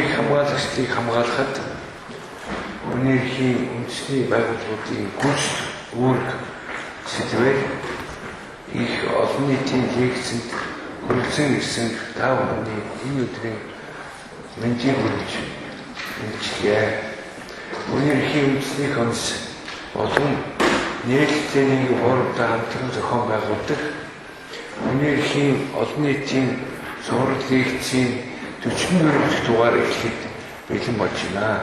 эрхийг хамгаалагчдыг хамгаалахад хүний эрхийн үндэсний байгууллагуудын гүйц үүрэг сэдвээр их олон нийтийн лексэнд хүрэлцэн ирсэн та бүхний энэ өдрийн мэндийг хүргэж мэдчилгээ. Хүний эрхийн үндэсний комисс олон нээлттэй нэг форумтай хамтран зохион байгуулдаг хүний эрхийн олон нийтийн сурал лекцийн 44 дугаар эхлэхэд бэлэн болж байна.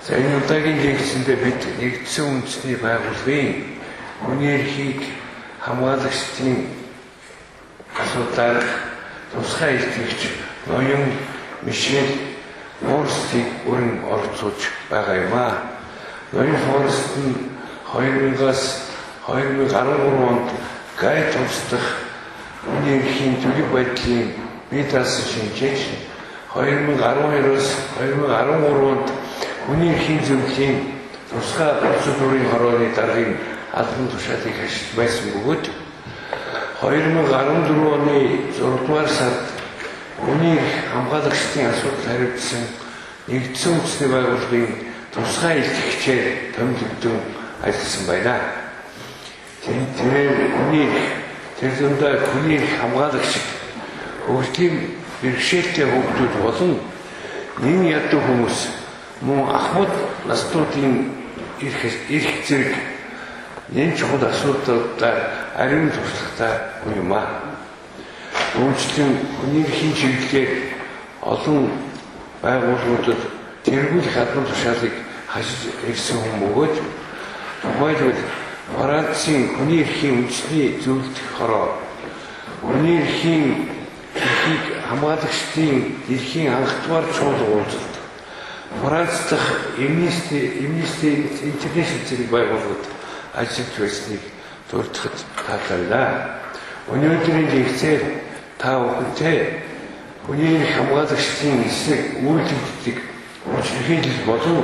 За энэ удаагийн лекцэнд бид нэгдсэн үндэсний байгууллагын хүний эрхийг хамгаалагчдын асуудал тусгай илтгэгч ноён Мишель Форстыг өрн оролцуулж байгаа юм аа. Ноён Форст нь 2000-аас 2013 онд гайд тусдах хүний эрхийн төлөв байдлын бие даасан шинжээч 2012-оос 2013 онд хүний эрхийн зөвлөлийн тусгай процедурын хорооны даргын албан тушаалыг ашиглаж байсан бөгөөд 2014 оны 6 дугаар сард хүний эрх хамгаалагчдын асуудал хариуцсан нэгдсэн үндэсний байгууллагын тусгай илтгэгчээр томилогдсон ажилласан байна. Тэр дундаа хүний эрх хамгаалагч хөгжлийн бэрхшээлтэй хүүхдүүд болон нэн ядуу хүмүүс мөн ахмад настуудын эрх зэрэг нэн чухал асуудлуудаар ариун туршлагатай юм аа. Үүнчлэн хүний эрхийн чиглэлээр олон байгууллагуудад тэргүүлэх албан тушаалыг хашиж ирсэн хүн бөгөөд тухайлбал Францын хүний эрхийн үндэсний зөвлөлт хороо хүний эрхийн хамгаалагчдын эрхийн анхдугаар чуулга уулзалт Франц дахь Amnesty International зэрэг байгууллагад ажиллаж байсныг дурдхад таалагдана. Өнөөдрийн лекцээр та бүхэнтэй хүний эрх хамгаалагчдын эсрэг үйлдвэрлэдэг хүчирхийлэл болон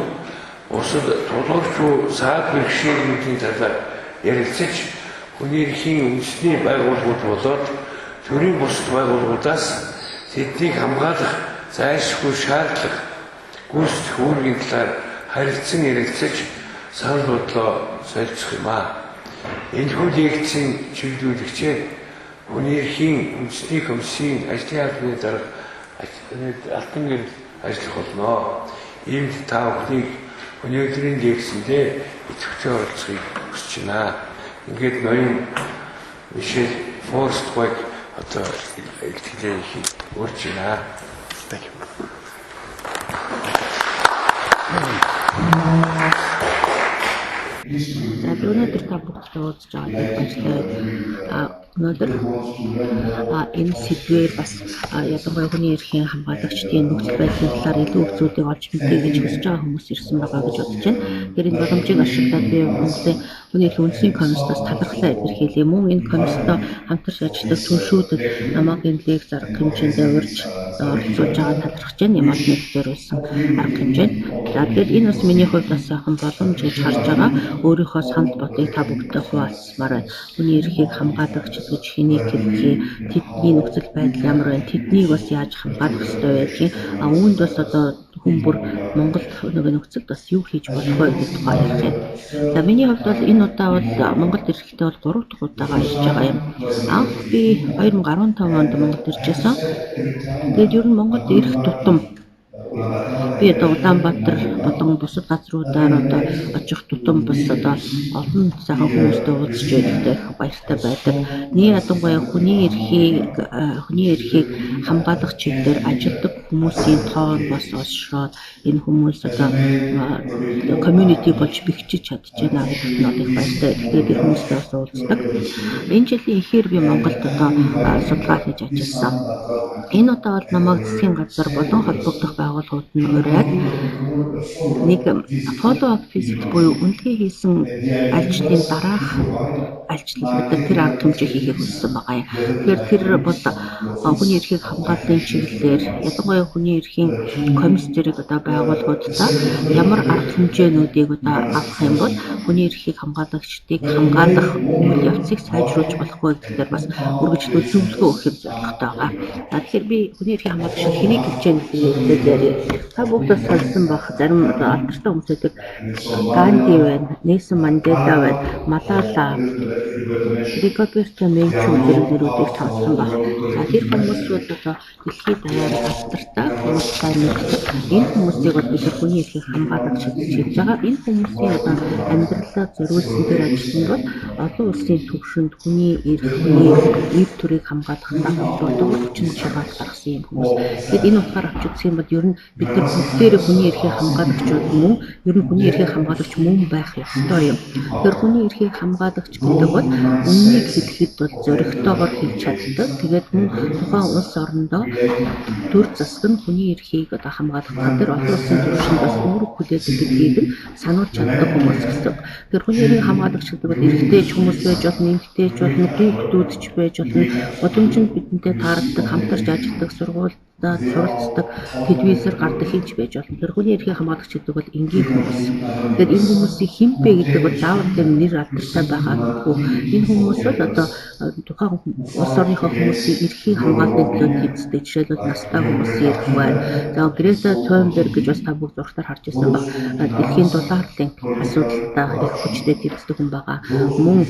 бусад тулгуурчгүй саад бэрхшээлүүдийн талаар ярилцаж хүний эрхийн үндэсний байгууллагууд болоод төрийн бусад байгууллагуудаас тэднийг хамгаалах зайлшгүй шаардлага гүйцэтгэх үүргийн талаар харилцан ярилцаж санал бодлоо солилцох юм аа. Энэхүү лекцийн чиглүүлэгчээр хүний эрхийн үндэсний комиссийн ажлын албаны дарга алтан гэрэл ажиллах болно. Иймд та бүхнийг өнөөдрийн лекцэндээ идэвхтэй оролцохыг хүсэж байна. Ингээд ноён Мишель Форст гойг одоо илтгэлээ өрж байна. Өнөөдөр та бүгд уулзж байгааг баярлалаа. Өнөөдөр энэ сэдвээр бас ялангуяа хүний эрхийн хамгаалагчдын нөхцөл байдлын талаар илүү их зүйлийг олж мэдээ гэж хүсэж байгаа хүмүүс ирсэн байгаа гэж бодож байна. Тэр энэ боломжийг ашиглаад би Монголын хүний эрхийн үндэсний комиссоос талархлаа илэрхийлье. Мөн энэ комисстой хамтарч ажилладаг түншүүдэд намайг энэ лекц арга хэмжээндээ урьж оролцуулж байгаа талархаж байна. Ямар нэг зориулсан арга хэмжээнд. За тэгээд энэ бас миний хувьд бас сайхан боломж гэж харж байгаа. Өөрийнхөө санд бодыг та бүгдээ хуваалцмаар байна. Хүний эрхийг хамгаалах гэж хэнийг хэлхий, тэдний нөхцөл байдал ямар байна, тэднийг бас яаж хамгаалах ёстой байдгийг, үүнд бас одоо хүн бүр Монголд нөхцөлд бас юу хийж болох вэ гэдэг тухай ярих юм. За миний хувьд бол энэ удаа бол Монголд ирэхдээ бол 3 дахь удаага ирж байгаа юм. Анх би 2015 онд Монголд иржсэн. Тэгээд ер нь Монголд ирэх тутам би одоо Улаанбаатар болон бусад газруудаар одоо очих тутам бас одоо олон сайхан хүмүүстэй уулзч байхдаа их баяртай байдаг. Ядангуяа хүний эрхийг хамгаалах чиглэлээр ажилладаг хүмүүсийн тоон бас олшроод энэ хүмүүс одоо community болж бэхжиж чадчихна гэдэгт нь одоо их баяртай. Тэгэхээр би хүмүүстэй бас уулздаг. Энэ жилийн эхээр би Монголд одоо судалгаа хийж ажилласан. Энэ удаа бол намайг засгийн газар болон холбогдох байгууллагууд нь яг нэг follow up visit буюу үнэлгээ хийсэн ажилчдын дараах ажилтнууд тэр арга хэмжээ хийхийг хүссэн байгаа юм. Тэгэхээр тэр бол хүний эрхийг хамгааллын чиглэлээр ялангуяа хүний эрхийн комисс зэрэг байгууллагуудаа ямар арга хэмжээнүүдийг авах юм бол хүний эрхийг хамгаалагчдыг хамгаалах үйл явцыг сайжруулж болох вэ гэдгээр бас үргэлжлүүлж зөвлөгөө өгөх юм зорилготой байгаа. Тэгэхээр би хүний эрхийн хамгаалагч хэнийг хэлж байгаа гэдэг та бүгд сонссон байх зарим алдартай хүмүүсүүд Ганди байна, Нельсон Мандела байна, Малала, Роберто Менчу зэрэг нэрүүдийг сонссон байх. Тэр хүмүүсүүд дэлхийд даяар алдартай хүмүүстэй нэгдсэн. Энэ хүмүүсийг бид хүний эрхийг хамгаалагч гэж хэлж байгаа. Энэ хүмүүсийн амьдралаа зориулсан тэр ажил нь бол олон улсын түвшинд хүний эрхний эв төрийг хамгаалах дагуулдаг хүчин чармайлт гаргасан юм хүмүүс. Тэгэд энэ утгаар авч үзэх юм бол ер нь бид нар бүгдээрээ хүний эрхийг хамгаалагчуд мөн ер нь хүний эрхийг хамгаалагч мөн байх ёстой юм. Тэр хүний эрхийг хамгаалагч гэдэг бол үннийг хэлэхэд бол зоригтойгоор хэлж чаддаг. Тэгээд мөн тухайн улс орондоо төр засаг нь хүний эрхийг хамгаалах тэр олон улсын түвшинд бас үүрэг хүлээдэг гэдгийг нь сануулж чаддаг хүмүүс гэсэн. Тэр хүний эрхийг хамгаалагч гэдэг бол эрэгтэй хүмүүс байж болно, эмэгтэй ч болно, хүүхдүүд ч байж болно. Удамжинд бидэнтэй таардаг, хамтарч ажилладаг, суралцдаг, телевизээр гардаг хийж байж болно. Тэр хүний эрхийг хамгаалагч гэдэг бол энгийн хүмүүс. Тэгэхээр энэ хүмүүсийн хинбэ гэдэг бол заавал тэр нэр алдартай байгаагүй. Энэ хүмүүс бол тухайн улс орныхоо хүмүүсийн эрхийг хамгаалахын төлөө хийцдэг. Жишээлбэл настай хүмүүсийн эрх байна. За Грета Thunberg гэж бас та бүгд зургатаар харж байсан баг. Дэлхийн дулааллын асуудалтай их хүчтэй тэмцдэг хүн байгаа. Мөн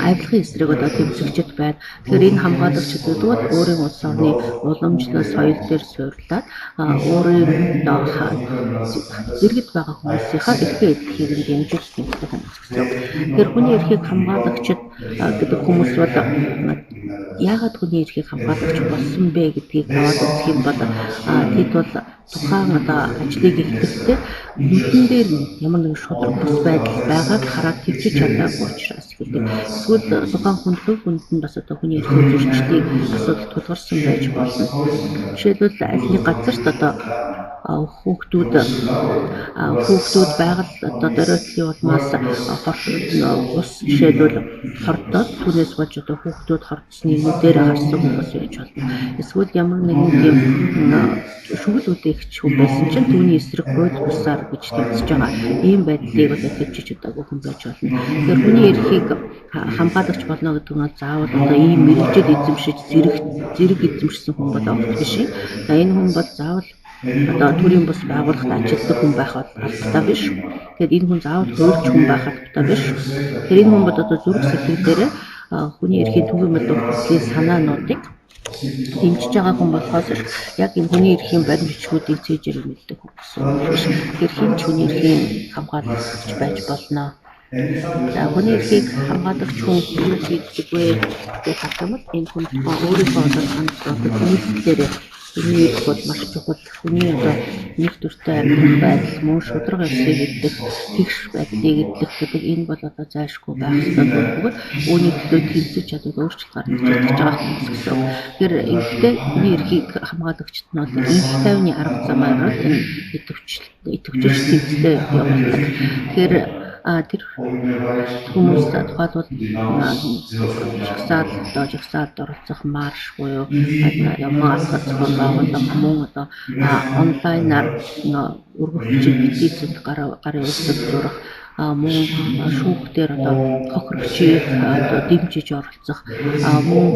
авилгын эсрэг тэмцэгчд байна. Тэгэхээр энэ хамгаалагчдад бол өөрийн улс орны уламжлал соёл дээр суйрлаад өөрийн иргэд байгаа хүмүүсийнхаа эрхээ эдхийг нь дэмжиж тэмцдэг хүмүүс гэсэн. Тэгэхээр хүний эрхийг хамгаалагчд гэдэг хүмүүс бол яагаад хүний эрхийг хамгаалагч болсон бэ гэдгийг аваад үзэх юм бол тэд бол тухайн ажлыг эхлэхдээ нүдэн дээр ямар нэгэн шудраг бус байдал байгааг хараад төвчж чадаагүй учраас гэдэг. Эсвэл тухайн хүнд нь бас хүний эрхийн зөрчлийн асуудал тулгарсан байж болно. Жишээлбэл аль нэг газарт хүүхдүүд байгаль дөрөөслийн улмаас ус жишээлбэл хордоод түүнээс болж хүүхдүүд хордсны нүдээр харсан хүмүүс байж болно. Эсвэл ямар нэгэн тийм шүгэл үдээгч хүн байсан чинь түүний эсрэг бод бусаар гэж тэмцэж байгаа. Ийм байдлыг төвчж удаагүй хүн байж болно. Тэгэхээр хүний эрхийг хамгаалагч болно гэдэг нь заавал ийм мэрэгжил эзэмшиж зэрэг эзэмшсэн хүн бол огт биш юм. За энэ хүн бол заавал төрийн бус байгууллагад ажилладаг хүн байх албатай биш. Тэгэхээр энэ хүн заавал хуульч хүн байх албатай биш. Тэгэхээр энэ хүн бол зүрх сэтгэлээр хүний эрхийн төвийн мэдээллийн санаануудыг дэмжиж байгаа хүн болохоос яг энэ хүний эрхийн баримт бичгүүдийг цээжээр мэддэг хүн гэсэн. Тэгэхээр хинч хүний эрхийн хамгаалагч байж болно. За хүний эрхийг хамгаалагч хүн юу хийдэг вэ гэж хатамт энэ хүн өөрийнхөө хандлагаар хүний эрх бол маш чухал. Хүний нэг төртэй амьдрах байдал, мөн шудраг явцыг эдлэх, тэгш байдлыг эдлэх гэдэг энэ бол зайлшгүй байх ёстой бөгөөд үүний төлөө тэмцэж чадвар өөрчлөлт гаргаж чадж байгаа хүмүүс гэсэн. Тэгэхээр энэтэй хүний эрхийг хамгаалагчд нь бол энх тайвны арга замаар энэ идэвхжиж тэмцэлтэй явуулдаг. Тэгэхээр тэр хүмүүс тухайлбал жагсаалд оролцох марш буюу явган алхах зохион байгуулалт мөн онлайнаар өргөгчд петицэд гарын үсэг зурах мөн шүүхтэр хохирогчийг дэмжиж оролцох мөн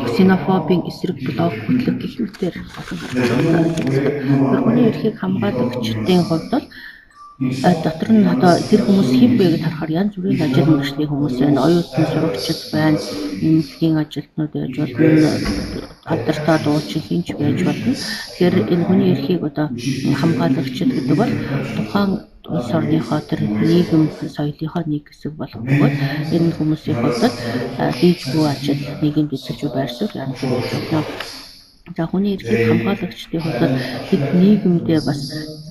ксенофобийн эсрэг блог хөтлөх гэх мэтээр хүний эрхийг хамгаалагчдын хувьд бол дотор нь тэр хүмүүс хэн бэ гэж харахаар янз бүрийн ажил мэргэжлийн хүмүүс байна. Оюутан сурагчид байна. Эмнэлгийн ажилтнууд байж болно. Алдартай дуучин хинч байж болно. Тэгэхээр энэ хүний эрхийг хамгаалагчид гэдэг бол тухайн улс орныхоо тэр нийгэм соёлынхоо нэг хэсэг болох бөгөөд энэ хүмүүсийн хувьд хийж буй ажил нийгэмд эзэлж байр суурь янз бүр болно. За хүний эрхийг хамгаалагчдын хувьд хэд нийгэмдээ бас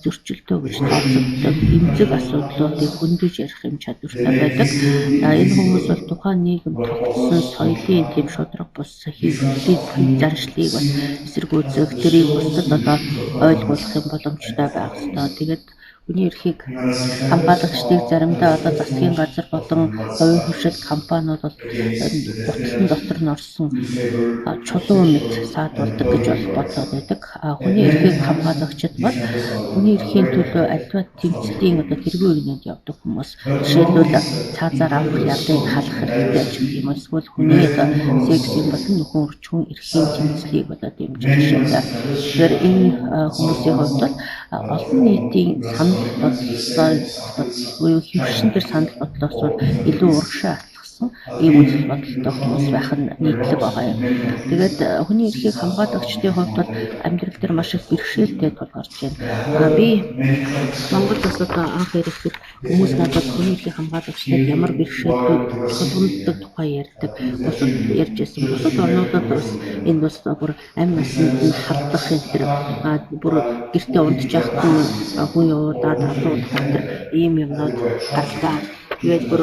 зөрчилтөө гэж тооцогддог эмзэг асуудлуудыг хөндөж ярих юм чадвартай байдаг. Энэ хүмүүс бол тухайн нийгэм тогтсон соёлын тийм шударга бус хэвлэлийн заншлыг бас эсэргүүцэх, тэрийг бусдад одоо ойлгуулах юм боломжтой байх ёстой. Тэгээд хүний эрхийг хамгаалагчдыг заримдаа одоо засгийн газар болон хувийн хуршилт компаниуд бол гутлан дотор нь орсон чулуун мэт саадуулдаг гэж бодоод байдаг. Хүний эрхийг хамгаалагчид бол хүний эрхийн төлөө альва тэмцлийн одоо тэргүй үгнэнд явдаг хүмүүс. Жишээлбэл цаазаар авах ялыг халах хэрэгтэй ч гэх юм. Эсвэл хүний одоо сексийн болон нөхөн өрчхөн эрхийн тэмцлийг одоо дэмжих жишээлбэл. Тэгэхээр энэ хүмүүсийн хувьд бол олон нийтийн санал буюу хөвшин төр санал бодлоос илүү урагшаа атгсан ийм үзэл бодолтой хүмүүс байх нь нийтлэг байгаа юм. Тэгээд хүний эрхийг хамгаалагчдын хувьд бол амьдрал дээр маш их бэрхшээлтэй тулгарч байна. Би Монгол бас одоо анх ирэхэд хүмүүс надад хүний эрхийг хамгаалагчдад ямар бэрхшээлтэй тулгамддаг тухай ярьдаг. Бусад ярьж байсан. Бусад орнуудад бас энэ бас бүр амь насанд нь халдах энэ бүр гэртээ унтж яхад нь хүн явуудаад алуудах энэ ийм юмнууд гарлаа. Тэгээд бүр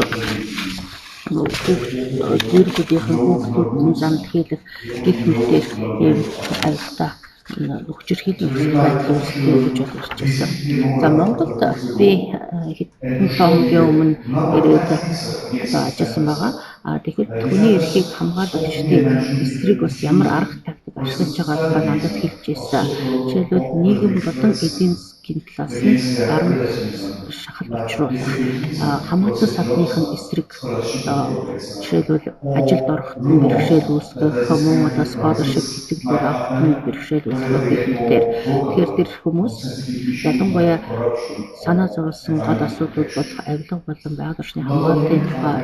гэрүүдийнхэн хүүхдүүд замд хийлэх гих мэтээр ийм аюултай хүчирхийлэл байдал үүсгэв гэж бодож байсан. За Монголд би хэдэн хоногийн өмнө ирээд ажилласан байгаа. Тэгэхээр хүний эрхийг хамгаалагчдын эсрэг бас ямар арга тактик ашиглаж байгаа тухай надад хэлж ирсэн. Жишээлбэл нийгэм болон эдийн засгийн талаас нь гарам шахалт учруулах, хамаатан салбарын эсрэг жишээлбэл ажилд ороход нь бэрхшээл үүсгэх, мөн одоо scholarship тэтгэлгээр авахд нь бэрхшээл үүсгэх гэхээр тэр хүмүүс ялангуяа санаа зовлон гол асуудлууд болох авилга болон байгаль орчны хамгаалалтын тухай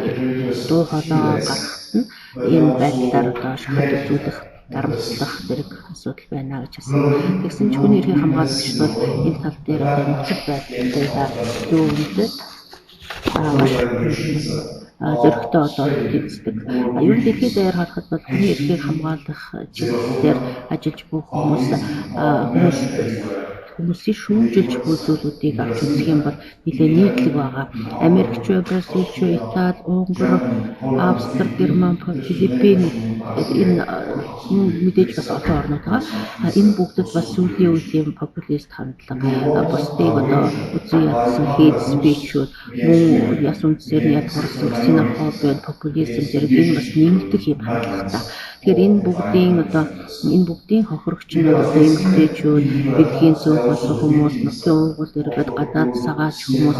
дуу хоолой гаргахад нь ийм байдлаар одоо шахалт үзүүлэх дарамтлах зэрэг асуудал байна гэж хэлсэн. Тэгсэн ч хүний эрхийн хамгаалагчид бол энэ тал дээр нөхцөл байдлаа юу үндэд зөрөгтэй одоо хийдэг. Юу дэлхийд даяар харахад бол хүний эрхийг хамгаалах чиглэлээр ажиллаж буй хүмүүсийн шүүмжилж буй зүйлүүдийг авч үзэх юм бол нэлээд нийтлэг байгаа. Америкч, Бразилч, Итали, Унгар, Австри, Герман, Филиппин энэ мэдээж бас олон орнууд байгаа. Энэ бүгдд бас сүүлийн үеийн популист хандлага, бусдыг одоо үзэн ядсан хейт спичүүд, мөн яс үндсээр ядгарсан ксенофоби, популизм зэрэг энэ бас нэмэгдэх юм хандлагатай. Тэгэхээр энэ бүгдийн хохирогч нь одоо эмэгтэйчүүд, эдхийн зөөх болсон хүмүүс, нутгийн уугуул иргэд, гадаад сагаач хүмүүс,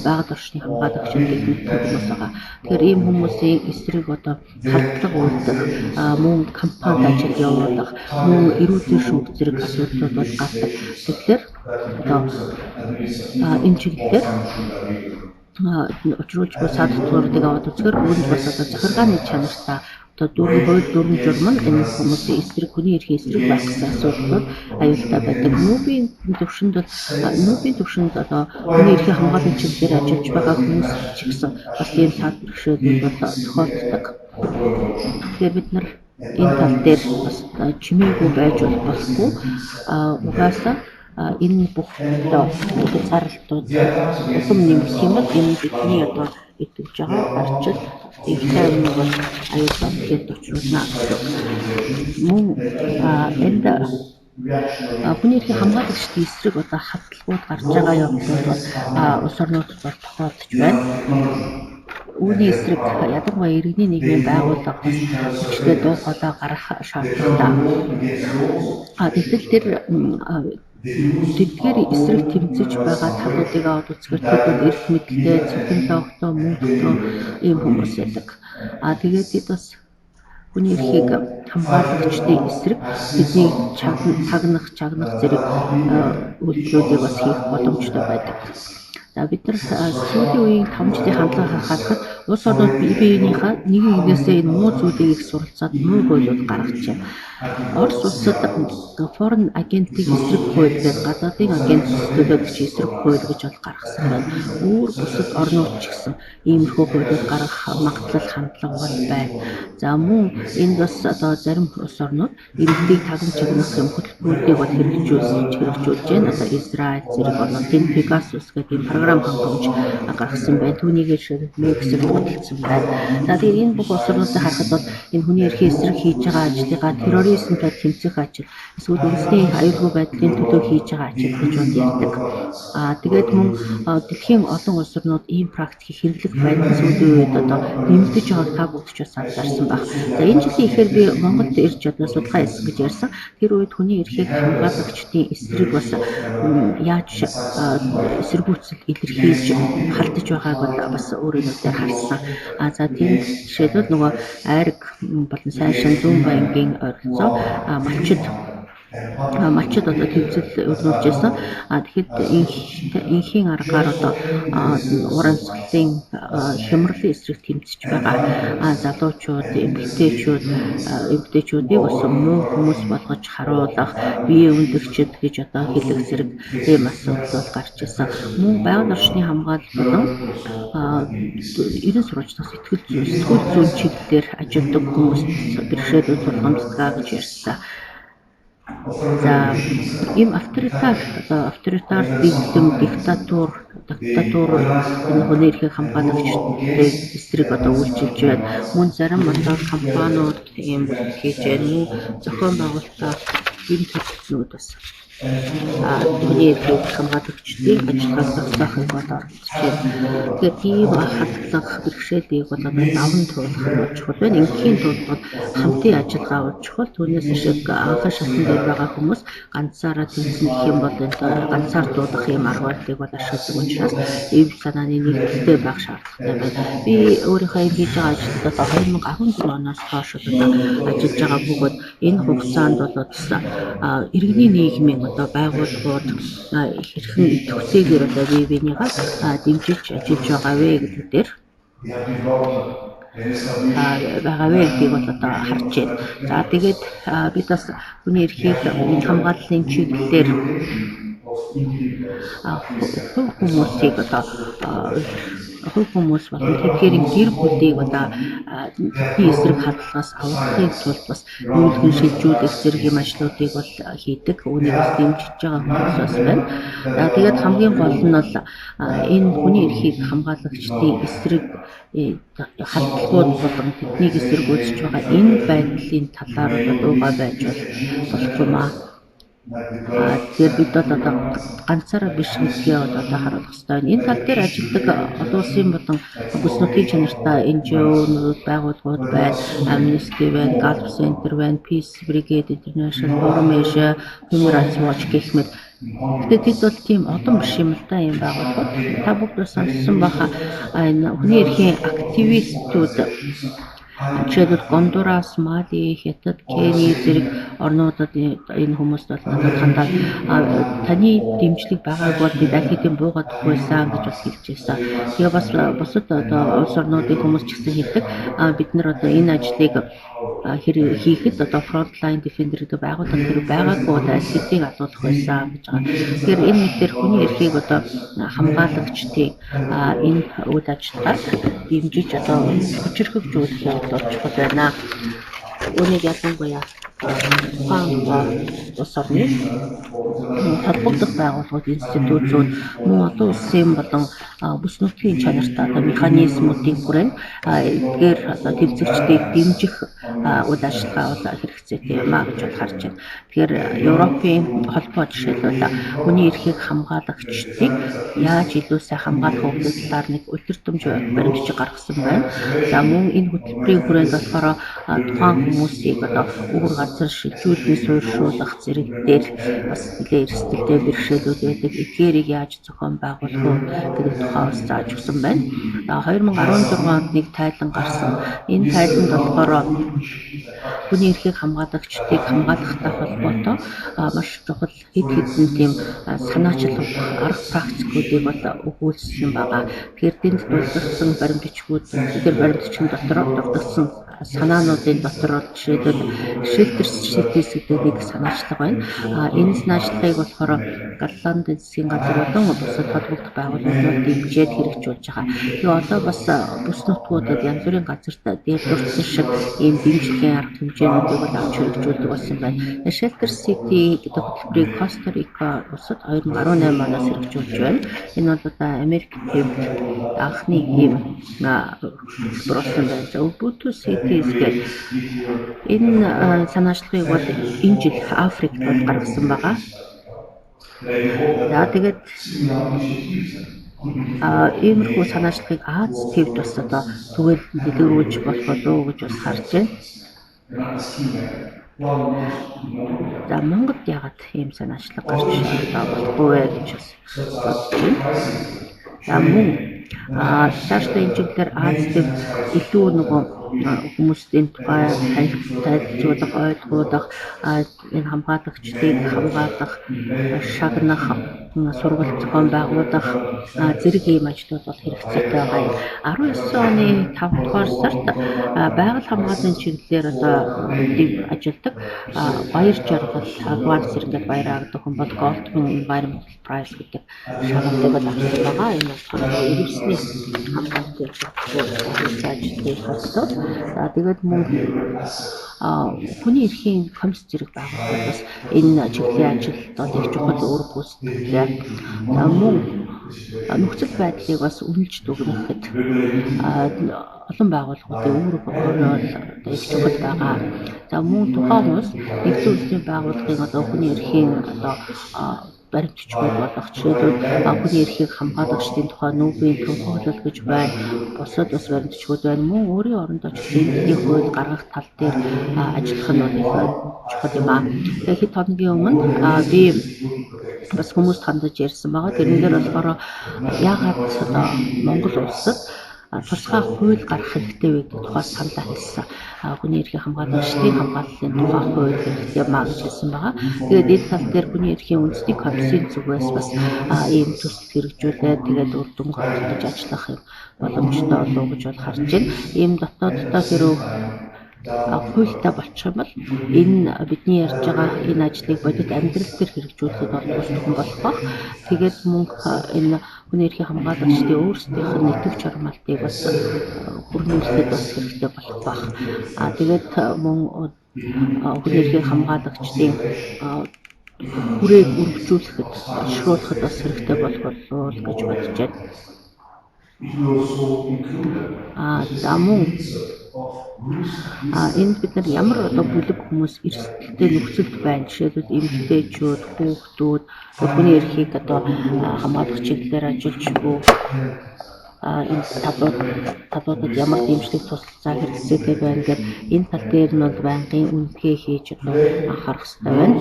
байгаль орчны хамгаалагчид гэх мэт хүмүүс байгаа. Тэгэхээр ийм хүмүүсийн эсрэг одоо халдлага уулдах, мөн компанид ажил явуулах, мөн эрүүлийн шүүх зэрэг асуудлууд бол гардаг. Тэгэхээр энэ чиглэлээр учруулж буй саадтуудыг аваад үзэхээр үүнд бас одоо захиргааны чанартай одоо дөрвөн журам нь энэ хүмүүсийн эсрэг хүний эрхийн эсрэг байх гэсэн асуудлууд аюултай байдаг. Нүүбийн төвшөнд одоо хүний эрхийн хамгаалалтын чиглэлээр ажиллаж байгаа хүмүүс ч гэсэн бас ийм саад бэрхшээлүүд бол тохиолддог. Тэгэхээр бид нар энэ тал дээр бас чимээгүй байж болохгүй. Угаасаа энэ бүх зарлалтууд улам нэмэх юм бол энэ бидний одоо итгэж байгаа арчил ихтэй юм бол аюултай гэд очруулна. Мөн энд хүний эрхийн хамгаалагчдын эсрэг одоо хадгалгууд гарч байгаа явдлууд бол улс орнуудад бол тохиолдож байна. Үүний эсрэг ядангуяа иргэний нийгмийн байгууллага бас хүчтэй дуу хоолой гаргах шаардлагатай. Тэгтэл тэр тэдгээр эсрэг тэмцэж байгаа талуудыг аваад үзэхээр тэд эрх мэдэлтэй, цэвэн логтой, мөнгөтэй ийм хүмүүс байдаг. Тэгээд бид бас хүний эрхийг хамгаалагчдын эсрэг бидний чагнах зэрэг үйлдэлүүдийг бас хийх боломжтой байдаг. За бид нар сүүлийн үеийн 5 жилийн хандлага харахад улс орнууд бие биенийхээ нэг нэгнээсээ энэ муу зүйлийг их суралцаад муу хуулиуд гаргажээ. Орос улсад foreign agent-ийг эсрэг хууль гэдэг гадаадын агент төлөөлөгч эсрэг хууль гэж бол гаргасан байна. Өөр бусад орнууд ч гэсэн иймэрхүү хуулиуд гаргах магадлал хандлага бол байна. За мөн энд бас одоо зарим улс орнууд иргэдийг тагнаж чагнах юм хөтөлбөрүүдийг бол хэрэгжүүлж байна. Одоо Израиль зэрэг орнуудын Pegasus гэдэг програм хангамж гаргасан байна. Түүнийг Мексик хөдөлсөн байна. За тэгээд энэ бүх улс орнуудыг харахад бол энэ хүний эрхийн эсрэг хийж байгаа ажлыгаа терроризмтай тэмцэх ажил, эсвэл үндэсний аюулгүй байдлын төлөө хийж байгаа ажил гэж бол ярьдаг. Тэгээд мөн дэлхийн олон улс орнууд ийм практикийг хэрэглэх байдал сүүлийн үед одоо нэмэгдэж байгааг та бүгд ч бас анзаарсан баг. За энэ жилийн ихээр би Монголд ирж одоо судалгаа хийсэн гэж ярьсан. Тэр үед хүний эрхийг хамгаалагчдын эсрэг бас яаж эсэргүүцэл илэрхийлж халтаж байгааг бас өөрөөр харсан. За тийм жишээлбэл нөгөө айраг болон сайшин зүүн банкын ойролцоо малчид одоо төвцөл өрнүүлжсэн. Тэгэхэд инхийн аргаар одоо урамсгалын хямралын эсрэг тэмцэж байгаа залуучууд, эмэгтэйчүүдийг бас муу хүмүүс болгож харуулах, бие өндөгчд гэж одоо хэлэх зэрэг ийм асуудал гарч ирсэн. Мөн байгаль орчны хамгаалалт болон ерөн сурвалжлах сэтгүүл зүйн чиглэлээр ажилладаг хүмүүс бэрхшээлүүд тулгамддаг гэж ярьсан. За ийм авторитар диктатур хүний эрхийг хамгаалагчдын эсрэг одоо үйлчилж байна. Мөн зарим одоо компаниуд ийм хийж байна. Зохион байгуулалтаа энэ төлөвлөгөөд бас хүний эрхийг хамгаалагчдын ажиллагааг зохицохыг бол оролцож байна. Тэгэхээр ийм хандлага бэрхшээлийг бол одоо даван туулах нь чухал байна. Ингийн тулд бол хамтын ажиллагаа бол чухал. Түүнээс шиг анхан шатны дээр байгаа хүмүүс ганцаараа тэмцэн гэх юм бол ганцаар дуудах юм арга барилыг бол ашигладаг учраас ийм санааны нэгдэлтэй байх шаардлагатай байна. Би өөрийнхөө энэ хийж байгаа ажилд одоо 2014 оноос хойш ажиллаж байгаа бөгөөд энэ хугацаанд бол иргэний нийгмийн одоо байгууллагууд хэрхэн идэвхтэйгээр одоо бие биенийгаа дэмжиж ажиллаж байгаа вэ гэдэг дээр байгаа вэ гэдгийг бол одоо харж байна. За тэгээд бид бас хүний эрхийг хамгааллын чиглэлээр хүмүүсийг одоо хүмүүс болон тэдгээрийн гэр бүлийг одоо эсрэг хадгалагаас аврахын тулд бас нүүлгэн шилжүүлэх зэрэг юм ажлуудыг бол хийдэг. Үүнийг бас дэмжиж байгаа хүмүүс бас байна. Тэгээд хамгийн гол нь бол энэ хүний эрхийг хамгаалагчдын эсрэг хадгалагууд болон тэднийг эсэргүүцэж байгаа энэ байдлын талаар дуугаа байж болох юм аа. Тэгэхээр бид бол одоо ганцаараа биш гэдгээ одоо харуулах хэрэгтэй. Энэ тал дээр ажилладаг олон улсын болон бүснүүдийн чанартай NGO-нууд, байгууллагууд байна. Amnesty байна, Gulf Center байна, Peace Brigade International, Forum Asia, Human Rights Watch гэх мэт. Тэгээд бид бол тийм олон биш юм л да юм байгууллагууд. Та бүгд сонссон баха энэ хүний эрхийн активистүүд жишээлбэл Гондурас, Мали, Хятад, Кени зэрэг орнуудад энэ хүмүүст бол хандаад таны дэмжлэг байгааг бол бид аль хэдийн буугаад байсан гэж бас хэлж байсан. Тэгээ бас бусад одоо улс орнуудын хүмүүс ч гэсэн хэлдэг. Бид нар одоо энэ ажлыг хийхэд одоо frontline defender гэдэг байгууллага хэрэг байгаагүй бол аль хэдийн алуулах байсан гэж байгаа. Тэгэхээр энэ мэдээр хүний эрхийг одоо хамгаалагчдын энэ үйл ажиллагааг дэмжиж одоо хүчирхэгжүүлэх явдал чухал байна. Үүнийг ялангуяа улс орны холбогдох байгууллагууд, институтууд, мөн олон улсын болон бүс нутгийн чанартай механизмуудын хүрээнд эдгээр тэмцэгчдийг дэмжих үйл ажиллагаа бол хэрэгцээтэй юм а гэж харж байна. Тэгэхээр Европын холбоо жишээлбэл хүний эрхийг хамгаалагчдыг яаж илүү сайн хамгаалах талаар нэг удирдамж баримтж гаргасан байна. За мөн энэ хөтөлбөрийн хүрээнд болохоор тухайн хүмүүсийг одоо өөр газар шилжүүлэн суурьшуулах зэрэг дээр бас нэлээ эрсдэлтэй бэрхшээлүүд байдаг. Эдгээрийг яаж зохион байгуулах вэ гэдэг тухай бас зааж өгсөн байна. 2016 онд нэг тайлан гарсан. Энэ тайланд болохоор хүний эрхийг хамгаалагчдыг хамгаалахтай холбоотой маш чухал хэд хэдэн тийм санаачлах арга практикуудыг бол өгүүлсэн байгаа. Тэгэхээр тэнд дурдсан баримтчгууд тэр баримтчин дотор дурдсан санаануудын дотор жишээлбэл Shelter Cities гэдэг нэг санаачлага байна. Энэ санаачлагыг болохоор Галланд засгийн газар болон бусад холбогдох байгууллагууд дэмжиж хэрэгжүүлж байгаа. Тэгээ одоо бас бүс нутгуудад янз бүрийн газарт дээр дурдсан шиг ийм дэмжлэгийн арга хэмжээнүүдийг бол авч хэрэгжүүлдэг болсон байна. Shelter City гэдэг хөтөлбөрийг Коста Рика улсад 2018 оноос хэрэгжүүлж байна. Энэ бол одоо Америкийн анхны ийм хөтөлбөр болсон байна. Ubuntu Cities гэдэг энэ санаачлагыг бол энэ жил Африкт гаргасан байгаа. За тэгээд иймэрхүү санаачлагыг Аз тивд бас одоо түгээл дэлгэрүүлж болох болов гэж бас харж байна. За Монголд яагаад ийм санаачлага гарч болохгүй вэ гэж бас бодож байна. За мөн цаашдаа энэ чиглэлээр Аз тивд илүү нөгөө хүмүүсийн тухай танилцуулах, ойлгуулах, энэ хамгаалагчдыг хамгаалах, шагнах, сургалт зохион байгуулах зэрэг ийм ажлууд бол хэрэгцээтэй байгаа. 19 оны 5 дугаар сард байгаль хамгааллын чиглэлээр одоо ажилладаг баяр жаргал Гуан Сэрэнгэт баяраа гэдэг хүн бол Goldman Environmental Prize гэдэг шагналыг бол авсан байгаа. Энэ болохоор иргэсний хамгаалалтын ажлыг хөтлөв. За тэгээд мөн хүний эрхийн комисс зэрэг байгууллагууд бас энэ чиглэлийн ажилд бол их чухал үүрэг гүйцэтгэлээ. За мөн нөхцөл байдлыг бас үнэлж дүгнэхэд олон байгууллагуудын үүрэг бол их чухал байгаа. За мөн тухайн хүмүүс нэгдсэн үндэсний байгууллагын одоо хүний эрхийн одоо баримтчгууд болох жишээлбэл хүний эрхийг хамгаалагчдын тухай нүүбийн төвхөглөл гэж байна. Бусад бас баримтчгууд байна. Мөн өөрийн орондоо ч эндийн хууль гаргах тал дээр ажиллах нь бол их чухал юм аа. Тэгэхээр хэд хоногийн өмнө би бас хүмүүст хандаж ярьсан байгаа. Тэрэн дээр болохоор яагаад одоо Монгол улсад тусгай хууль гаргах хэрэгтэй вэ гэдэг тухай санал тавьсан. Хүний эрхийн хамгаалагчдын хамгааллын тухай хууль хэрэгтэй маа гэж хэлсэн байгаа. Тэгээд энэ тал дээр хүний эрхийн үндэсний комиссийн зүгээс бас ийм төсөл хэрэгжүүлээд тэгээд үр дүн гаргаж ажиллах юм боломжтой болов уу гэж бол харж байна. Ийм дотооддоо хэрэг хуультай болчих юм бол энэ бидний ярьж байгаа энэ ажлыг бодит амьдрал дээр хэрэгжүүлэхэд бол тусдах болох баг. Тэгээд мөн энэ хүний эрхийн хамгаалагчдын өөрсдийнх нь итгэвч чармаалтыг бас хүрнүүлэхэд бас хэрэгтэй болох баг. Тэгээд мөн хүний эрхийн хамгаалагчдын хүрээг өргөжүүлэхэд, олшруулахад бас хэрэгтэй болох болов гэж бодож байна. За мөн энд бид нар ямар одоо бүлэг хүмүүс эрсдэлтэй нөхцөлд байна. Жишээлбэл эмэгтэйчүүд, хүүхдүүд, хүний эрхийг одоо хамгаалах чиглэлээр ажиллаж буй энэ талуудад ямар дэмжлэг туслалцаа хэрэгцээтэй байна гэдэг энэ тал дээр нь бол байнгын үнэлгээ хийж одоо анхаарах хэрэгтэй байна.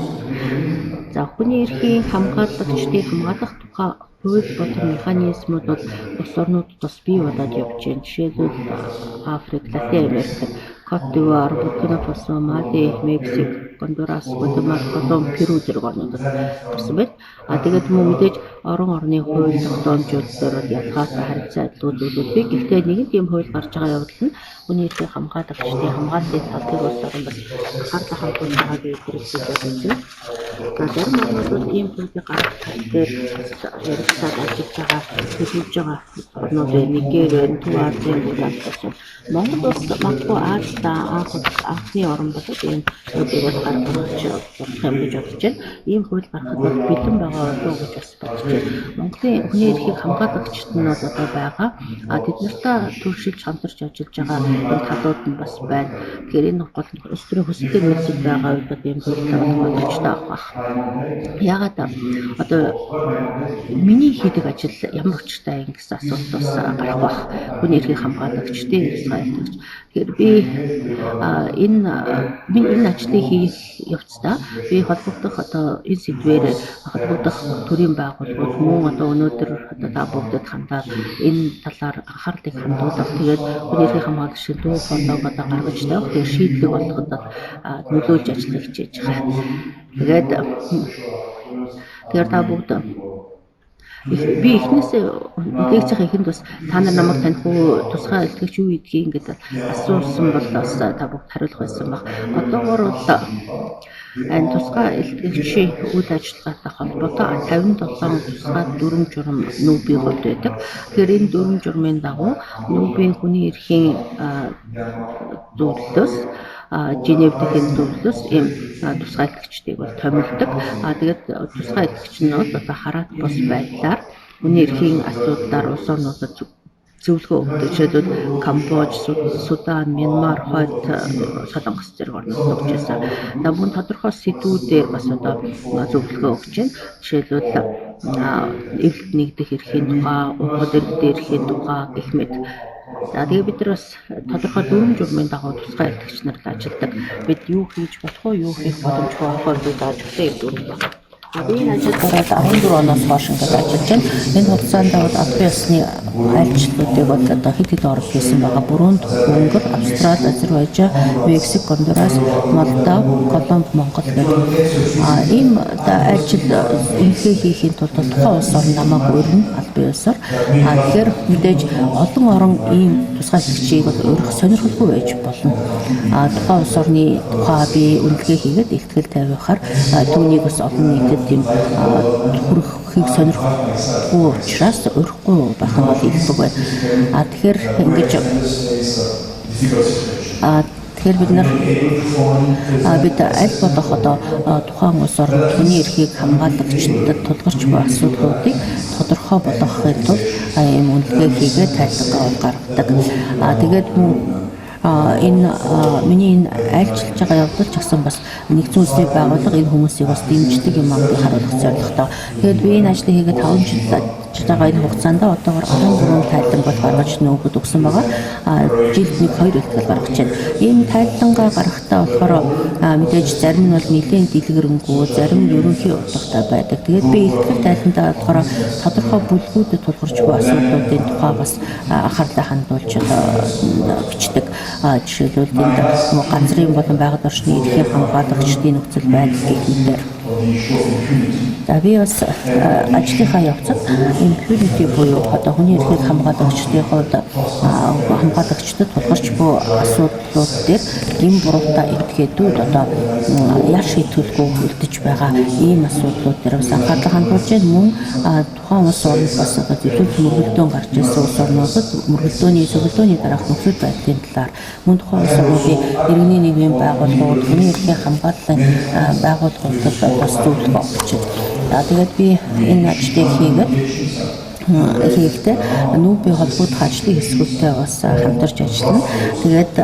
За хүний эрхийн хамгаалагчдыг хамгаалах тухай хууль болон механизмууд бол улс орнуудад бас бий болоод явж байна. Жишээлбэл Африк, Латин Америкт, Кот д'Ивуар, Буркина Фасо, Мали, Мексик, Гондурас, Гватемала, Колумб, Перу зэрэг орнуудад гарсан байна. Тэгээд мөн мэдээж орон орны хууль тогтоомжууд дээр ялгаатай харилцаа айдлууд зүйлүүд. Гэхдээ нэгэн тийм хууль гарч байгаа явдал нь хүний эрхийн хамгаалагчдын хамгааллын талыг улс орн бас анхаарлаа хандуулж байгааг илэрхийлж байна. Зарим орнууд ийм хуулийг гаргах тал дээр ярилцаад ажиллаж байгаа, төлөвлөж байгаа орнууд Нигери, Төв Азийн улс Монгол улс магадгүй Азиа анхны орн болоод ийм хуулийг бол гаргаж болох юм гэж бодож байна. Ийм хууль гаргахад бол бэлэн байгаа болов уу гэж бас бодож байна. Монголын хүний эрхийг хамгаалагчид нь бол одоо байгаа. Тэд нартай туршилж хамтарч ажиллаж байгаа энэ талууд нь бас байна. Тэгэхээр энэ гол улс төрийн хүсэлтийг мэдсэж байгаа үед одоо ийм хууль болгочихтой авах. Ягаад одоо миний хийдэг ажил ямар учиртай юм гэсэн асуулт бас гарах бах. Хүний эрхийг хамгаалагч тийм хэлцгээлагч. Тэгэхээр би энэ ажлыг хийх явцдаа би холбогдох одоо энэ сэдвээр холбогдох төрийн байгууллагууд мөн одоо өнөөдөр одоо та бүгдэд хандаад энэ талаар анхаарлыг хандуулах тэгээд хүний эрхийг хамгаалагчийн дуу фондоо одоо гаргаж тавих тэгээд шийдлэг болгоход нөлөөлж ажиллах хичээж байгаа. Тэгээд та бүгд би эхнээсээ мэдээж ихэнд бас та нар намайг таних уу тусгай илтгэгч юу гэдгийг ингээд асуусан бол бас та бүгд хариулах байсан баг. Одоогоор бол энэ тусгай илтгэгчийн үйл ажиллагаатай холбоотой 57 тусгай дүрм журам нүүбийн хувьд байдаг. Тэгэхээр энэ дүрм журмын дагуу нүүбийн хүний эрхийн зөвлөлөөс Женев дахин зөвлөлөөс ийм тусгай илтгэгчдийг бол томилдог. Тэгээд тусгай илтгэгч нь бол одоо хараат бус байдлаар хүний эрхийн асуудлаар улс орнуудад зөвлөгөө өгдөг. Жишээлбэл Камбож, Судан, Мянмар, Хойд, Солонгос зэрэг орнууд өгч байсан. Мөн тодорхой сэдвүүдээр бас одоо зөвлөгөө өгч байна. Жишээлбэл эвлэлд нэгдэх эрхийн тухай, угад иргэдийн эрхийн тухай гэх мэт. Тэгээд бид нар бас тодорхой дүрм журмын дагуу тусгай илтгэгч нарт ажилладаг. Бид юу хийж болох вэ, юу хийх боломжтой байх вэ гэж зааж өгсөн юм дүрм байна. Энэ ажил бараад 14 оноос хойш ингээд ажиллаж байна. Энэ хугацаанд бол албан ёсны айлчлалуудыг бол одоо хэд орд хийсэн байгаа. Бурунди, Монгол, Австрали, Азербайджан, Мексик, Гондурас, Молдов, Колумб, Монгол гэх ийм ажил инхээ хийхийн тулд тухайн улс орн намайг өрнө албан ёсоор. Тэгэхээр мэдээж олон орн ийм тусгай илтгэгчийг бол өөрөх сонирхолгүй байж болно. Тухайн улс орны тухай би үнэлгээ хийгээд илтгэл тавихаар түүнийг бас олон нийтэд тийм хүрхийг сонирхохгүй учраас өрөхгүй байх нь бол илбэг байна. Тэгэхээр ингэж тэгэхээр бид аль болох одоо тухайн улс орны хүний эрхийг хамгаалагчдад тулгарч буй асуудлуудыг тодорхой болгохын тулд ийм үнэлгээ хийгээд тайлбар гаргадаг. Тэгээд энэ миний энэ айлчилж байгаа явдал ч гэсэн бас нэгдсэн улсны байгууллага энэ хүмүүсийг бас дэмждэг юм аа гэж харуулах зорилготой. Тэгээд би энэ ажлыг хийгээд 5 жил ажиллаж байгаа энэ хугацаанд одоогоор 14 тайлбар гаргаж нөгөөд өгсөн байгаа. Жилд 1-2 ихтгэл гаргаж байна. Энэ тайлбараа гаргахтаа болохоор мэдээж зарим нь бол нэлийн дэлгэрэнгүй, зарим нь ерөнхий утгатай байдаг. Тэгээд би ихтгэл тайлбараа болохоор тодорхой бүлгүүдэд тулгарч буй асуудлуудын тухай бас анхаарлаа хандуулж бичдэг. Жишээлбэл энэ ганцрын болон байгаль орчны эрхийн хамгаалагчдын нөхцөл байдал гэх мэтээр. Би бас ажлынхаа явцад impunity буюу одоо хүний эрхийг хамгаалагчдын хувьд хамгаалагчдад тулгарч буй асуудлууд дээр гин буруутай этгээдүүд одоо яар шийдвэрлэхгүй үлдэж байгаа ийм асуудлууд дээр бас анхаарлаа хандуулж байна. Мөн тухайн улс орнд бас одоо зөвлөлт мөргөлдөөн гарч ирсэн улс орнуудад мөргөлдөөний дараах нөхцөл байдлын талаар мөн тухайн улс орнуудын иргэний нийгмийн байгууллагууд хүний эрхийн хамгааллын байгууллагуудад бас зөвлөгөө өгч байна. Тэгээд би энэ ажлыг хийхдээ нүүбийн холбоотой ажлын хэсгүүдтэй бас хамтарч ажиллана. Тэгээд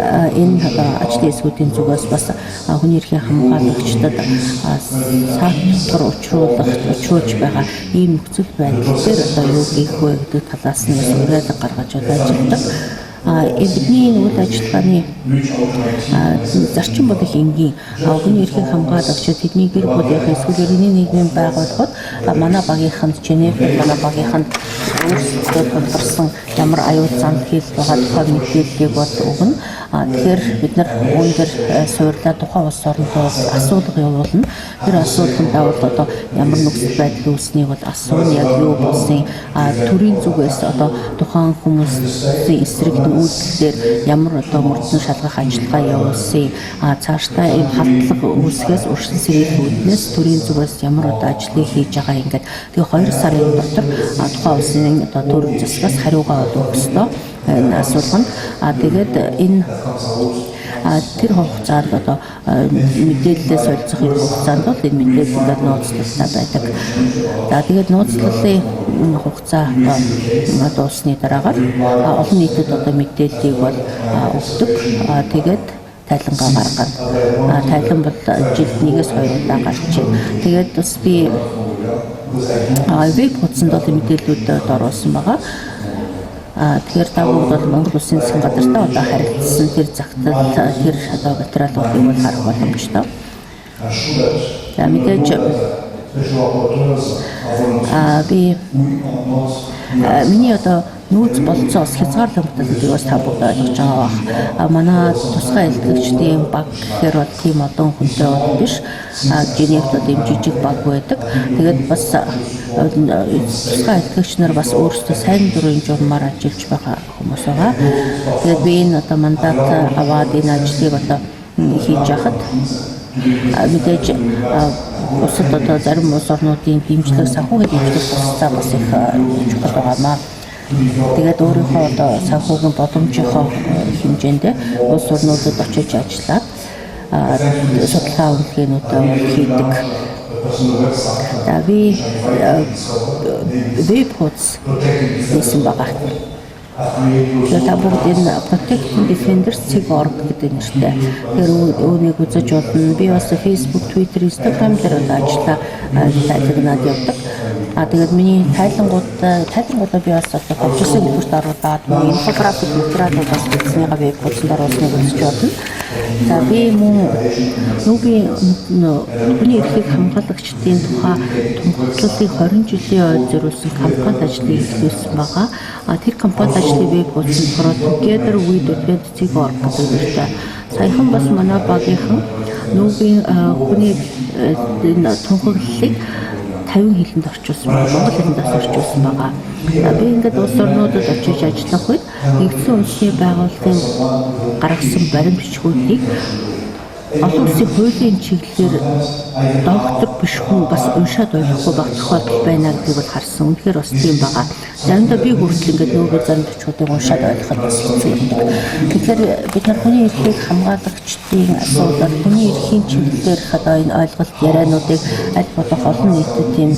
энэ ажлын хэсгүүдийн зүгээс бас хүний эрхийн хамгаалагчдад саатар учруулж байгаа ийм нөхцөл байдал дээр одоо юу хийх вэ гэдэг талаас нь уриалга гаргаж ажилладаг. Бидний үйл ажиллагааны зарчим бол их энгийн. Хүний эрхийг хамгаалагчид тэдний гэр бүлийнхээ эсвэл иргэний нийгмийн байгууллагууд манай багийнханд Женев манай багийнханд өөрсдөө тодорхойлсон ямар аюул зам хэл байгаа тухай мэдээллийг бол өгнө. Тэгэхээр бид нар үүнээр суурлаа тухайн улс орондоо асуулга явуулна. Тэр асуулгандаа бол одоо ямар нөхцөл байдал үүснийг бол асууна. Яг юу болсон төрийн зүгээс одоо тухайн хүмүүсийн эсрэг үйлдэлээр ямар одоо мөрдөн шалгах ажиллагаа явуулсан. Цаашдаа ийм халдлага үүсгээс урьдчилан сэргийлэх үүднээс төрийн зүгээс ямар одоо ажлыг хийж байгаа ингээд тэгээ 2 сарын дотор тухайн улсын одоо төр засгаас хариугаа өгөх ёстой. Энэ асуулганд тэгээд энэ Тэр хугацаанд одоо мэдээлэлээс солилцох хугацаанд бол энэ мэдээлэлд нууцлалтай байдаг. За тэгээд нууцлалын хугацаа дуусны дараагаар олон нийтэд одоо мэдээллийг бол өгдөг. Тэгээд тайлангаа гаргана. Тайлан бол жилд 1-2 удаа гарч байна. Тэгээд бас би веб хуудсанд бол мэдээллүүдэд оруулсан байгаа. Тэгэхээр та бүгд бол Монгол Улсын засгийн газартай одоо харилцсан тэр загтал тэр одоо материалуудыг бол харах боломжтой. За мэдээж би миний одоо нүүц болцоо бас хязгаарлагддаг бас та бүгд ойлгож байгаа бах. Манай тусгай илтгэгчдийн баг гэхээр бол тийм одоо хүнтэй бол биш. Генет одоо юм жижиг баг байдаг. Тэгээд бас тусгай илтгэгч нар бас өөрсдөө сайн дурын журмаар ажиллаж байгаа хүмүүс байгаа. Тэгээд би энэ одоо мандат аваад энэ ажлыг одоо хийж яхад мэдээж усад одоо зарим улс орнуудын дэмжлэг санхүүгийн дэмжлэг тусцаа бас их чухал байгаамаа. Тэгээд өөрийнхөө одоо санхүүгийн боломжийнхоо хэмжээнд улс орнуудад очиж ажиллаад судалгаа үнэлгээнүүдээ хийдэг. За би веб хуудас хийсэн байгаа. Та бүгд энэ Protecting Defenders.org гэдэг нэртэй. Тэр үүнийг үзэж болно. Би бас Facebook, Twitter, Instagram дээр ажиллаа тайлбарнаад явдаг. Тэгээд миний тайлбаруудаа би бас одоо хөгжсөн хэлбэрт оруулаад инфографик материалууд бас бичснийгаа веб хуудсанд оруулсныг үзэж байна. За би мөн хүний эрхийг хамгаалагчдын тухай тунхаглалын 20 жилийн ойд зориулсан кампанит ажлыг эхлүүлсэн байгаа. Тэр кампанит ажлын веб хуудсанд Together We Defend.org гэдэг нэртэй. Саяхан бас манай багийнхан нүүбийн хүний тунхаглалыг 50 хэлэнд орчуулсан байгаа. Монгол хэлэнд орчуулсан байгаа. Би ингээд улс орнуудад очиж ажиллах үед нэгдсэн үндэсний байгууллагын гаргасан баримт бичгүүдийг олон улсын хуулийн чиглэлээр доктор биш хүн бас уншаад ойлгохгүй байх тохиолдол байна гэдгийг бол харсан. Үнэхээр бас тийм байгаа. Заримдаа би хүртэл ингээд нөгөө зарим бичгүүдийг уншаад ойлгоход бас хэцүү юм. Тэгэхээр бид нар хүний эрхийг хамгаалагчдын асуудал, хүний эрхийн чиглэлээр одоо энэ ойлголт яриануудыг аль болох олон нийтэд тийм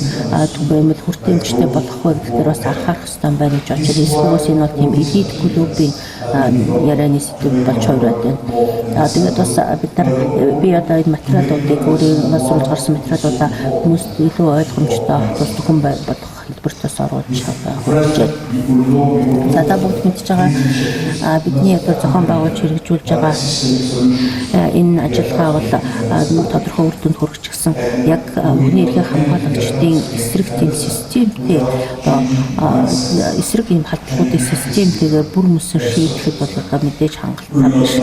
түгээмэл хүртээмжтэй болох вэ гэдгээр бас анхаарах хэрэгтэй байна гэж бодож байна. Эсвэл энэ бол тийм элит клубын ярианы сэдв болж хувираад байна. Тэгээд бас бид нар би одоо энэ материалуудыг өөрийн сурж гарсан материалуудаа хүмүүст илүү ойлгомжтой тусдагхан болох хэлбэртээс оруулж хурж байна. За та бүгд мэдж байгаа бидний одоо зохион байгуулж хэрэгжүүлж байгаа энэ ажиллагаа бол тодорхой үр дүнд хүрчихсэн. Яг хүний эрхийн хамгаалагчдын эсрэг тийм системтэй эсрэг юм халдлагуудын системтэйгээр бүр мөсөн шийдэхэд бол одоо мэдээж хангалттай биш.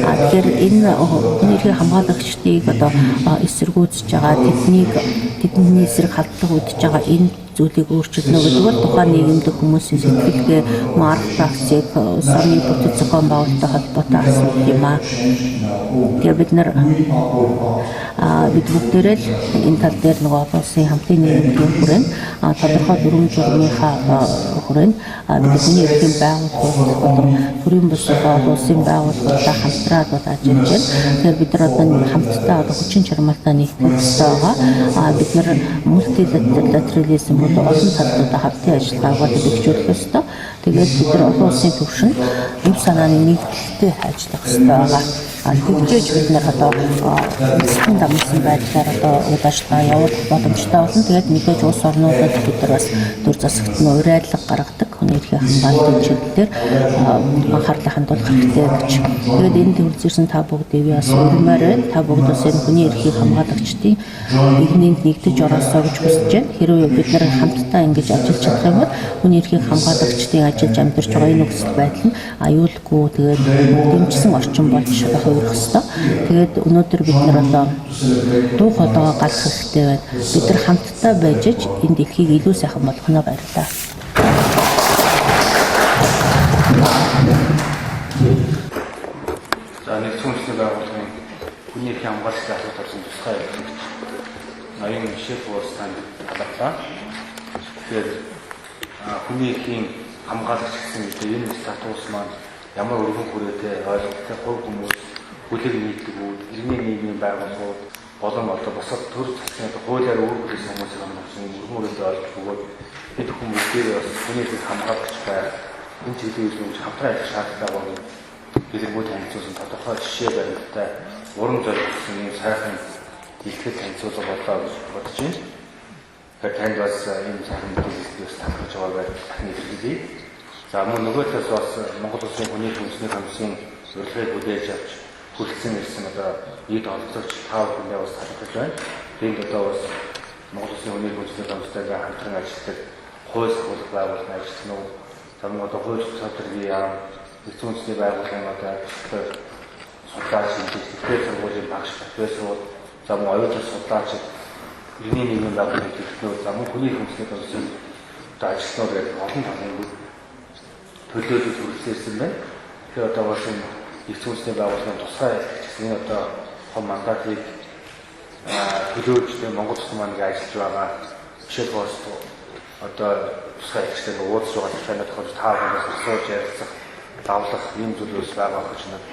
Тэгэхээр энэ хүний эрхийн хамгаалагчдыг одоо эсэргүүцэж байгаа тэдний эсрэг халдлага үүсэж байгаа энэ зүйлийг өөрчилнө гэдэг бол тухайн нийгэмдээ хүмүүсийн сэтгэлгээ, марк практик, сумын бүтэц зохион байгуулалттай холбоотой асуудал юм аа. Тэгээ бид бүгдээрээ л энэ тал дээр нөгөө олон улсын хамтын нийгэмийн хүрээнд тодорхой дүрм журмынхаа хүрээнд бидний эрхийн байгууллагууд болон төрийн бус олон улсын байгууллагуудаа хамтраад ажиллаж байна. Тэгэхээр бид нар одоо хамтдаа хүчин чармайлтаа нэгтгэх хэрэгтэй байгаа. Бид нар мультилатерализм олон талуудаа хамтын ажиллагааг бол бэхжүүлэх ёстой. Тэгээд бид нар олон улсын түвшинд эв санааны нэгдэлтэй ажиллах ёстой байгаа. Тэгжээж бид нар одоо эцсийн дамжсан байдлаар одоо үйл ажиллагаа явуулах боломжтой болно. Тэгээд мэдээж улс орнуудад бид нар бас дүр засагт нь урайлаг гаргадаг хүний эрхийн хамгаалалтын чиглэлээр анхаарлаа хандуулах хэрэгтэй гэж. Тэгээд энэ төвлөрсөн та бүгдийг бас өрмөр байна. Та бүгд бас энэ хүний эрхийн хамгаалагчдын нэгнийг нэгдэж ороосоо гэж хүсэж байна. Хэрвээ бид нар хамтдаа ингэж ажиллаж чадах юм бол хүний эрхийн хамгаалагчдын ажиллаж амьдарч байгаа энэ нөхцөл байдал нь аюулгүй тэгээд дэмжсэн орчин болж хувирах ёстой. Тэгээд өнөөдөр бид нар одоо дуу хоолойгоо галах хэрэгтэй байна. Бид нар хамтдаа байж энэ дэлхийг илүү сайхан болгохноо баярлалаа. За нэгдсэн үндэсний байгууллагын хүний эрхийн хамгаалалтын асуудал орсон тусгай илтгэгч ноён Мишель Буурстан талархлаа. Тэгэхээр хүний эрхийн хамгаалагч гэсэн энэ статус маань ямар өргөн хүрээтэй ойлголттой хувь хүмүүс хүлээг нийтлэгүүд, иргэний нийгмийн байгууллагууд болон одоо босод төр засгийн хуулиар өөрчлөлт хүмүүсийн хамгаалсан өргөмөрөндөө олж бөгөөд бид хүмүүс дээр бас хүний эрхийг хамгаалж байх энэ чиглэлийн үйлдвэрч хамтран ажиллах шаардлагатай дэлгэрэнгүй танилцуулсан тодорхой жишээ баримттай уран зориулсан ийм сайхан илтгэл танилцуулга боллоо гэж бодож байна. Тэгэхээр танд бас ийм сайхан мэдээлэлээс талхаж байгаа байх дахин илэрхийлье. За мөн нөгөө талаас бас Монгол Улсын хүний хүнсний комиссийн урилгыг хүлээж авч хүрэлцэн ирсэн одоо нийт олонцогч 5 хүнээ бас талхаж байна. Тэнд одоо бас Монгол Улсын хүний хүнсний комисстэйгээ хамтран ажилладаг хууль сахуулах байгууллагын ажилтнууд, замун одоо хууль цогцлогийн яам, нэгдсэн үндэсний байгууллагын одоо ажилтнууд, судлаач, инженер сургуулийн багш профессорууд, замун оюутан судлаач, иргэний нийгмийн байгууллагын төлөвлөлтнүүд, замун хүний хүнсний комиссийн одоо ажилтнууд гэдэг олон талын төлөөлөлд хүрэлцэн байна. Тэгэхээр одоо бас энэ нэгдсэн үндэсний байгууллагын тусгай гэсэн одоо том мандатыг төлөөж Монгол Улсын маань ажиллаж байгаа жишээлбэл одоо тусгай хэвчтэй уулзж байгаа талаар тохиолж таагаад асууж ярилцах, давлах ийм зүйлс байгаа гэж надад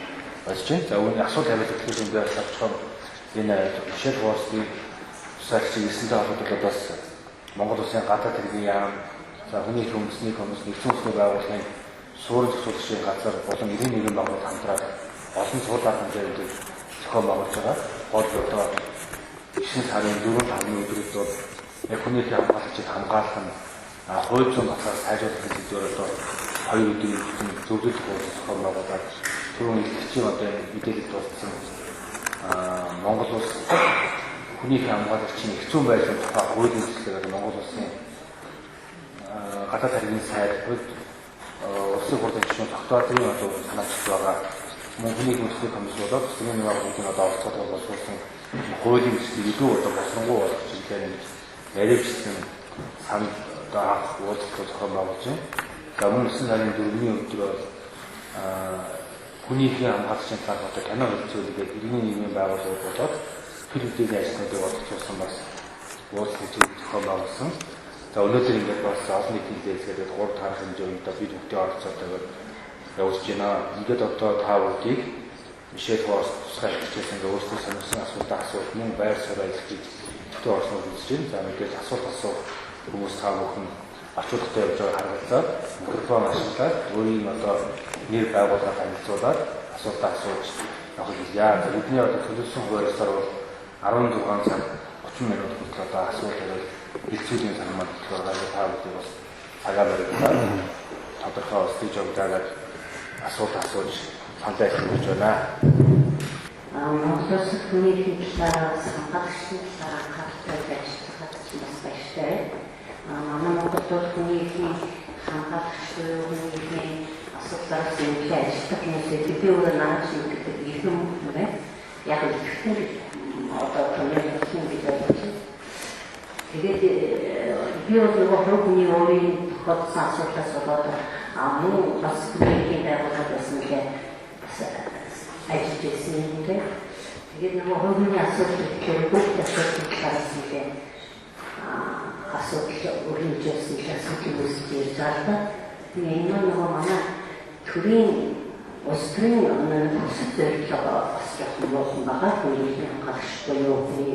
бодож байна. За үүний асуулт хариулт хэлхүүн дээр тавчхан энэ жишээлбэл тусгай хэвчийн 9-тэй холбоотой бас Монгол Улсын гадаад хэргийн яам, за хүний хүнсний комисс, нэгдсэн үндэсний байгууллагын суурин зохицуулагчийн газар болон иргэний нийгмийн байгууллагууд хамтраад олон цуглаан хэмжээнд зохион байгуулж байгаа. Гол одоо 9 сарын 4-5-ны өдрүүд бол яг хүний эрхийг хамгаалах нь хууль зүйн баталгаар сайжруулах зүйлээр одоо 2 өдрийн зөвлөлт хууль зохион байгуулаад түрүүн илтгэгчийн одоо мэдээлэл дурдсан Монгол Улс хүний эрхийг хамгаалагчийн хэцүү байдлын тухай хуулийн төслөөр Монгол Улсын гадаад харгын сайд улсын хурлын гишүүн тогтоодын одоо санаачлж байгаа мөн хүний хүнсний комисс болоод төсвийн байгууллагын одоо оролцоотой боловсруулсан хуулийн төслийг илүү одоо босронгуй болгох чиглэлээр яриулсан санд одоо авах уулзалт зохион байгуулж байна. За мөн 9 сарын 4-ний өдөр хүний эрхийг хамгаалагчийн талаар одоо кино хөлцүүлгээд иргэний нийгмийн байгууллагууд болоод фильмүүдийн ажлуудыг боловсруулсан бас уулзалт зохион байгуулсан. За өнөөдөр ингээд бас олон нийтийн зээлсгээд 3 тарах хэмжээнд бид бүгдийн оролцоотойгоор явуулж байна. Ингээд одоо та бүдийг Мишель Хорст тусгай хэвчээсэн өөрсдөө сонирхсан асуултаа асуулт мөн байр суурь илэрхийлж зөвхөн орсноо үзэж байна. За ингээд асуулт асуух хүмүүс та бүхэн орчуулгатай явж байгааг харгалзаад микрофон ашиглаад өөрийн одоо нэр байгууллагаа танилцуулаад асуултаа асууж явах хэлье. За бидний одоо төлөвлөсөн хуваарьсаар бол 16 цаг 30 минут хүртэл одоо асуулт хариулт хэлцүүлийн санамд болохоор та бүхэн бас цагаа барьдаг. Тодорхой өсөж явдаг асуулт асууж саналаа хэлж байна. Монгол Улсын хүний эрхийн талаас хамгаалагчийн талаар анхааралтай ажиллагаад бас баяртай. Манай Монгол Улсын хүний эрхийн хамгаалагчдын хүний эрхийн асуудлаас нэмэлт ажилладаг хүмүүсээ бидний өөрөө нааш гэдэг иргэн мөрөө яг ихэнх одоо коммуникашн гэж бодож байна. Тэгээд би өөрөө хүний өөрийн тохиолдсон асуудлаас болоод мөн бас хүний байгууллагад бас нэг ажиллаж байсан юм дээ. Тэгээд нөгөө хүний асуудал гэхээр бүгд асуудал талаас нэг асуудал өрнөжсөн асуудал үүсэж ирж байгаа. Тэгээд энэ нөгөө манай төрийн улс төрийн өсөлт зорилгоо бас явуулсан байгаа. Хүний хамгаалагчтай юу хүний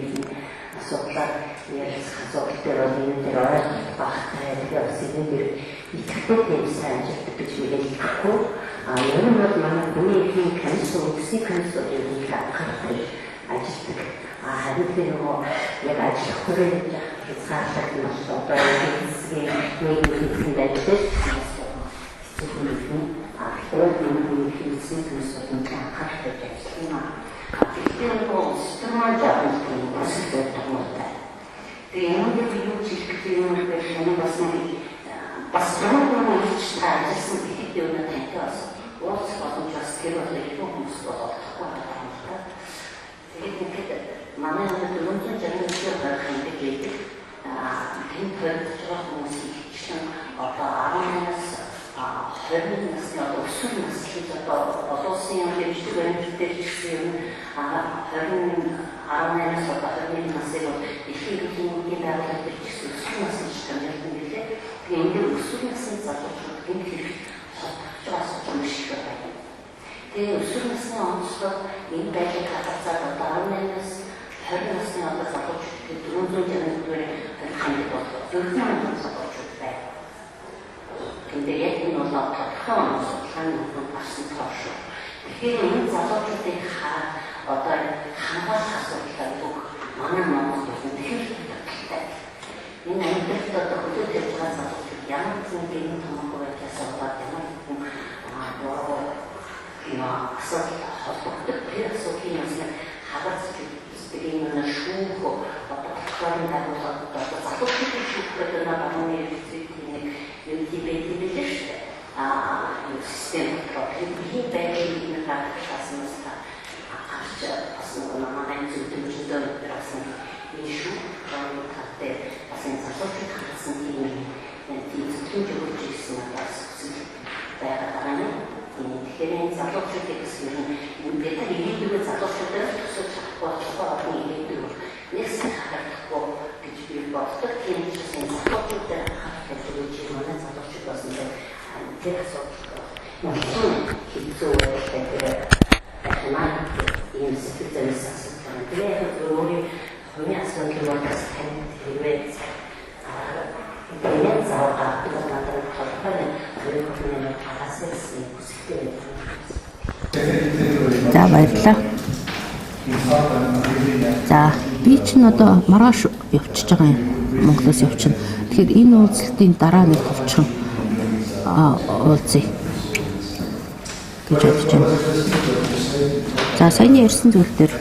асуудлаар ярилцах асуудал дээр энэ дээр ойлголт багтай. Тэгээд бас энэ дээр итгэдэг сайн ажилладаг гэж хэлэхгүй. Ер нь бол манай хүний эрхийн комисс, үндэсний комиссууд энэ хатгахтай ажилладаг. Харин тэр нөгөө яг ажиллах хүрээлж хязгаарлалт нь одоо хэсгийн нийгмийн ажиллаж зөвхөн хөрөнгөний хэрэгцээ төсөлд анхаарал тавьж байна. Тэгэхээр нөгөө системаар жаахан өсөлтөд томоотой. Тэгээ энэ дээр юу ч хэлэхдээ юм бэ? Бас өөрөөр ажилласан гэдэг юм тантай бас уулз боломж бас тэр бол их хүмүүс болоод байгаа. Тэгээд манай өнөөдөр 460 гаруй гэдэг энэ төрөлж байгаа хүмүүсийн чинь одоо 18-аас 20 насны өсвөр насны одоо улсын хэмжээний баримттай гэсэн 18-аас 21 насны их хэвлэлийн байгууллагад гэсэн өсвөр насны standard нэлээд тэгээд энэ өсвөр насны залуучууд энэ хэрэг асуудал юм шиг байна. Тэгээ өсвөр насны онцлог энэ байдлыг хадгалцаад одоо 18-наас 20 насны одоо залуучууд 460-ээр ханддаг болов. 400 мянган залуучууд байна. Тэндээ яг энэ бол тодорхой онцлогын үр гарсан тоош. Тэгэхээр энэ залуучуудыг одоо хамгаалах асуудалтай бүх манай Монгол улс тэгэхээр хэрэгтэй. Энэ амьдралд одоо хөдөлгөөн хийж байгаа залуучууд ямар нэгэн гэнэ томоогүй байдлаас болоод ямар нэгэн асуудал холбогддог. Тэр асуудлын юмсан хабарч гэдэг энэ шүүх одоо болохоор дагуулад одоо залуучуудын шүүхтэй нэг багны эцэг нэг дибэт шүү дээ. Систем болохоор энэ байдлыг нэг хадгалсан юм байна. Бас намайг зөвлөмжөнд ирсэн энэ шүүх гэдэг бас энэ залуучууд хадгалсан тийм зөвлөмж өгч ирсэн бас байгаа юм. Тэгэхээр энэ залуучуудыг гэсэн юм бид ирээдүйн залуучуудаар төсөж чадахгүй олон ирээдүйн нэгсэн харагдахгүй гэж би боддог. Тийм учраас энэ залуучуудаар хатгаж өгч манай залуучууд бас тэр асуудал хэцүү байдаг. Энэ сэтгэлзэн асуудал. Тэгээд өөрийн хүний асуудлыг бас тань хэрвээ энэ заавал гадаад толгойн өөрийн хагасаас үсэлтэй. За баярлалаа. За би ч н одоо маргааш явчихж байгаа юм. Монголоос явчихна. Тэгэхээр энэ уулзалтын дараа нэг товчхон уулзъя гэж бодож байна. За саяны ярьсан зүйл дээр